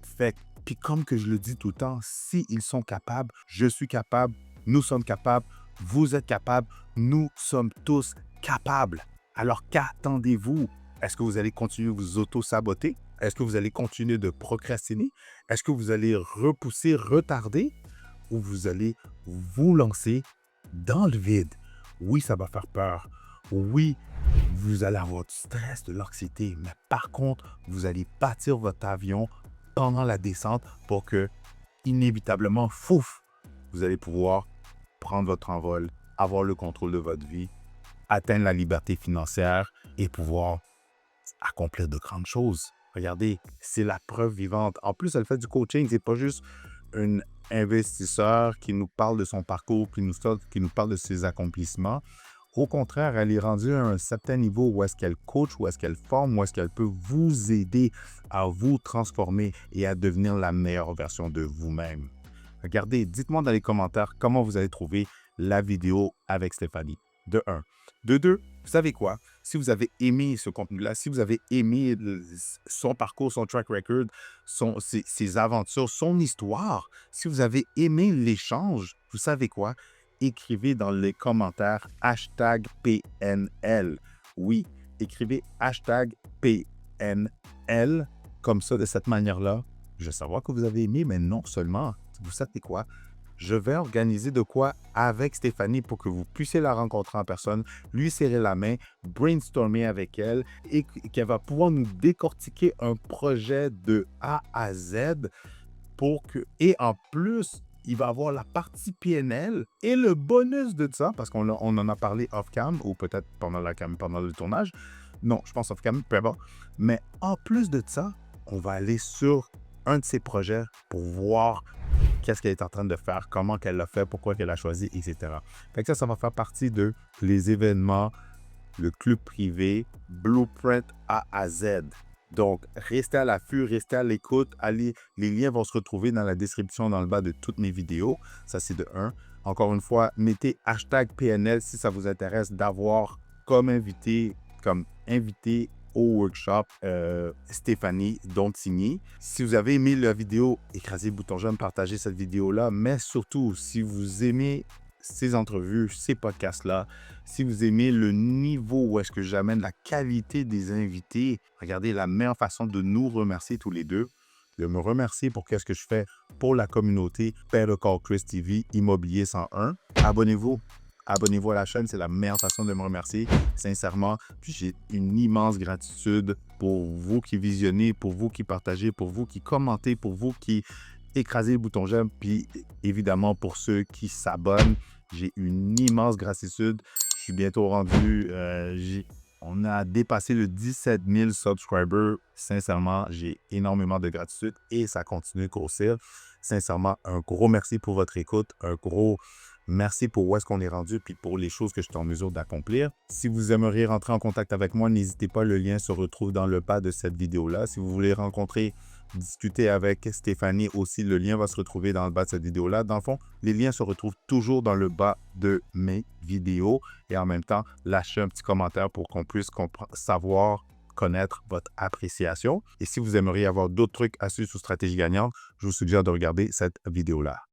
Fait puis comme que je le dis tout le temps, s'ils sont capables, je suis capable, nous sommes capables, vous êtes capables, nous sommes tous capables. Alors qu'attendez-vous? Est-ce que vous allez continuer de vous auto-saboter? Est-ce que vous allez continuer de procrastiner? Est-ce que vous allez repousser, retarder? Ou vous allez vous lancer dans le vide? Oui, ça va faire peur. Oui, vous allez avoir du stress, de l'anxiété. Mais par contre, vous allez bâtir votre avion pendant la descente pour que, inévitablement, vous allez pouvoir prendre votre envol, avoir le contrôle de votre vie, atteindre la liberté financière et pouvoir accomplir de grandes choses. Regardez, c'est la preuve vivante. En plus, elle fait du coaching. C'est pas juste une investisseur qui nous parle de son parcours, qui nous parle de ses accomplissements. Au contraire, elle est rendue à un certain niveau où est-ce qu'elle coach, où est-ce qu'elle forme, où est-ce qu'elle peut vous aider à vous transformer et à devenir la meilleure version de vous-même. Regardez, dites-moi dans les commentaires comment vous avez trouvé la vidéo avec Stéphanie. De 1. De 2, vous savez quoi? Si vous avez aimé ce contenu-là, si vous avez aimé son parcours, son track record, ses aventures, son histoire, si vous avez aimé l'échange, vous savez quoi? Écrivez dans les commentaires #PNL. Oui, écrivez #PNL. Comme ça, de cette manière-là, Je veux savoir que vous avez aimé, mais non seulement, vous savez quoi? Je vais organiser de quoi avec Stéphanie pour que vous puissiez la rencontrer en personne, lui serrer la main, brainstormer avec elle et qu'elle va pouvoir nous décortiquer un projet de A à Z pour que... Et en plus, il va avoir la partie PNL et le bonus de ça, parce qu'on en a parlé off-cam ou peut-être pendant la cam, pendant le tournage. Non, je pense off-cam, peu importe. Mais en plus de ça, on va aller sur un de ses projets pour voir qu'est-ce qu'elle est en train de faire, comment qu'elle l'a fait, pourquoi qu'elle a choisi, etc. Fait que ça va faire partie de les événements, le club privé, Blueprint A à Z. Donc, restez à l'affût, restez à l'écoute. Allez, les liens vont se retrouver dans la description, dans le bas de toutes mes vidéos. Ça, c'est de 1. Encore une fois, mettez hashtag PNL si ça vous intéresse d'avoir comme invité au workshop Stéphanie Dontigny. Si vous avez aimé la vidéo, écrasez le bouton j'aime, partagez cette vidéo-là, mais surtout, si vous aimez ces entrevues, ces podcasts-là, si vous aimez le niveau où est-ce que j'amène la qualité des invités, regardez la meilleure façon de nous remercier tous les deux, de me remercier pour qu'est-ce que je fais pour la communauté Better Call Chris TV Immobilier 101. Abonnez-vous. Abonnez-vous à la chaîne, c'est la meilleure façon de me remercier, sincèrement. Puis j'ai une immense gratitude pour vous qui visionnez, pour vous qui partagez, pour vous qui commentez, pour vous qui écrasez le bouton j'aime, puis évidemment pour ceux qui s'abonnent. J'ai une immense gratitude. Je suis bientôt rendu, on a dépassé le 17 000 subscribers. Sincèrement, j'ai énormément de gratitude et ça continue de grossir. Sincèrement, un gros merci pour votre écoute, un gros merci pour où est-ce qu'on est rendu puis pour les choses que je suis en mesure d'accomplir. Si vous aimeriez rentrer en contact avec moi, n'hésitez pas, le lien se retrouve dans le bas de cette vidéo-là. Si vous voulez rencontrer, discuter avec Stéphanie aussi, le lien va se retrouver dans le bas de cette vidéo-là. Dans le fond, les liens se retrouvent toujours dans le bas de mes vidéos et en même temps, lâchez un petit commentaire pour qu'on puisse savoir, connaître votre appréciation. Et si vous aimeriez avoir d'autres trucs, astuces ou stratégies gagnantes, je vous suggère de regarder cette vidéo-là.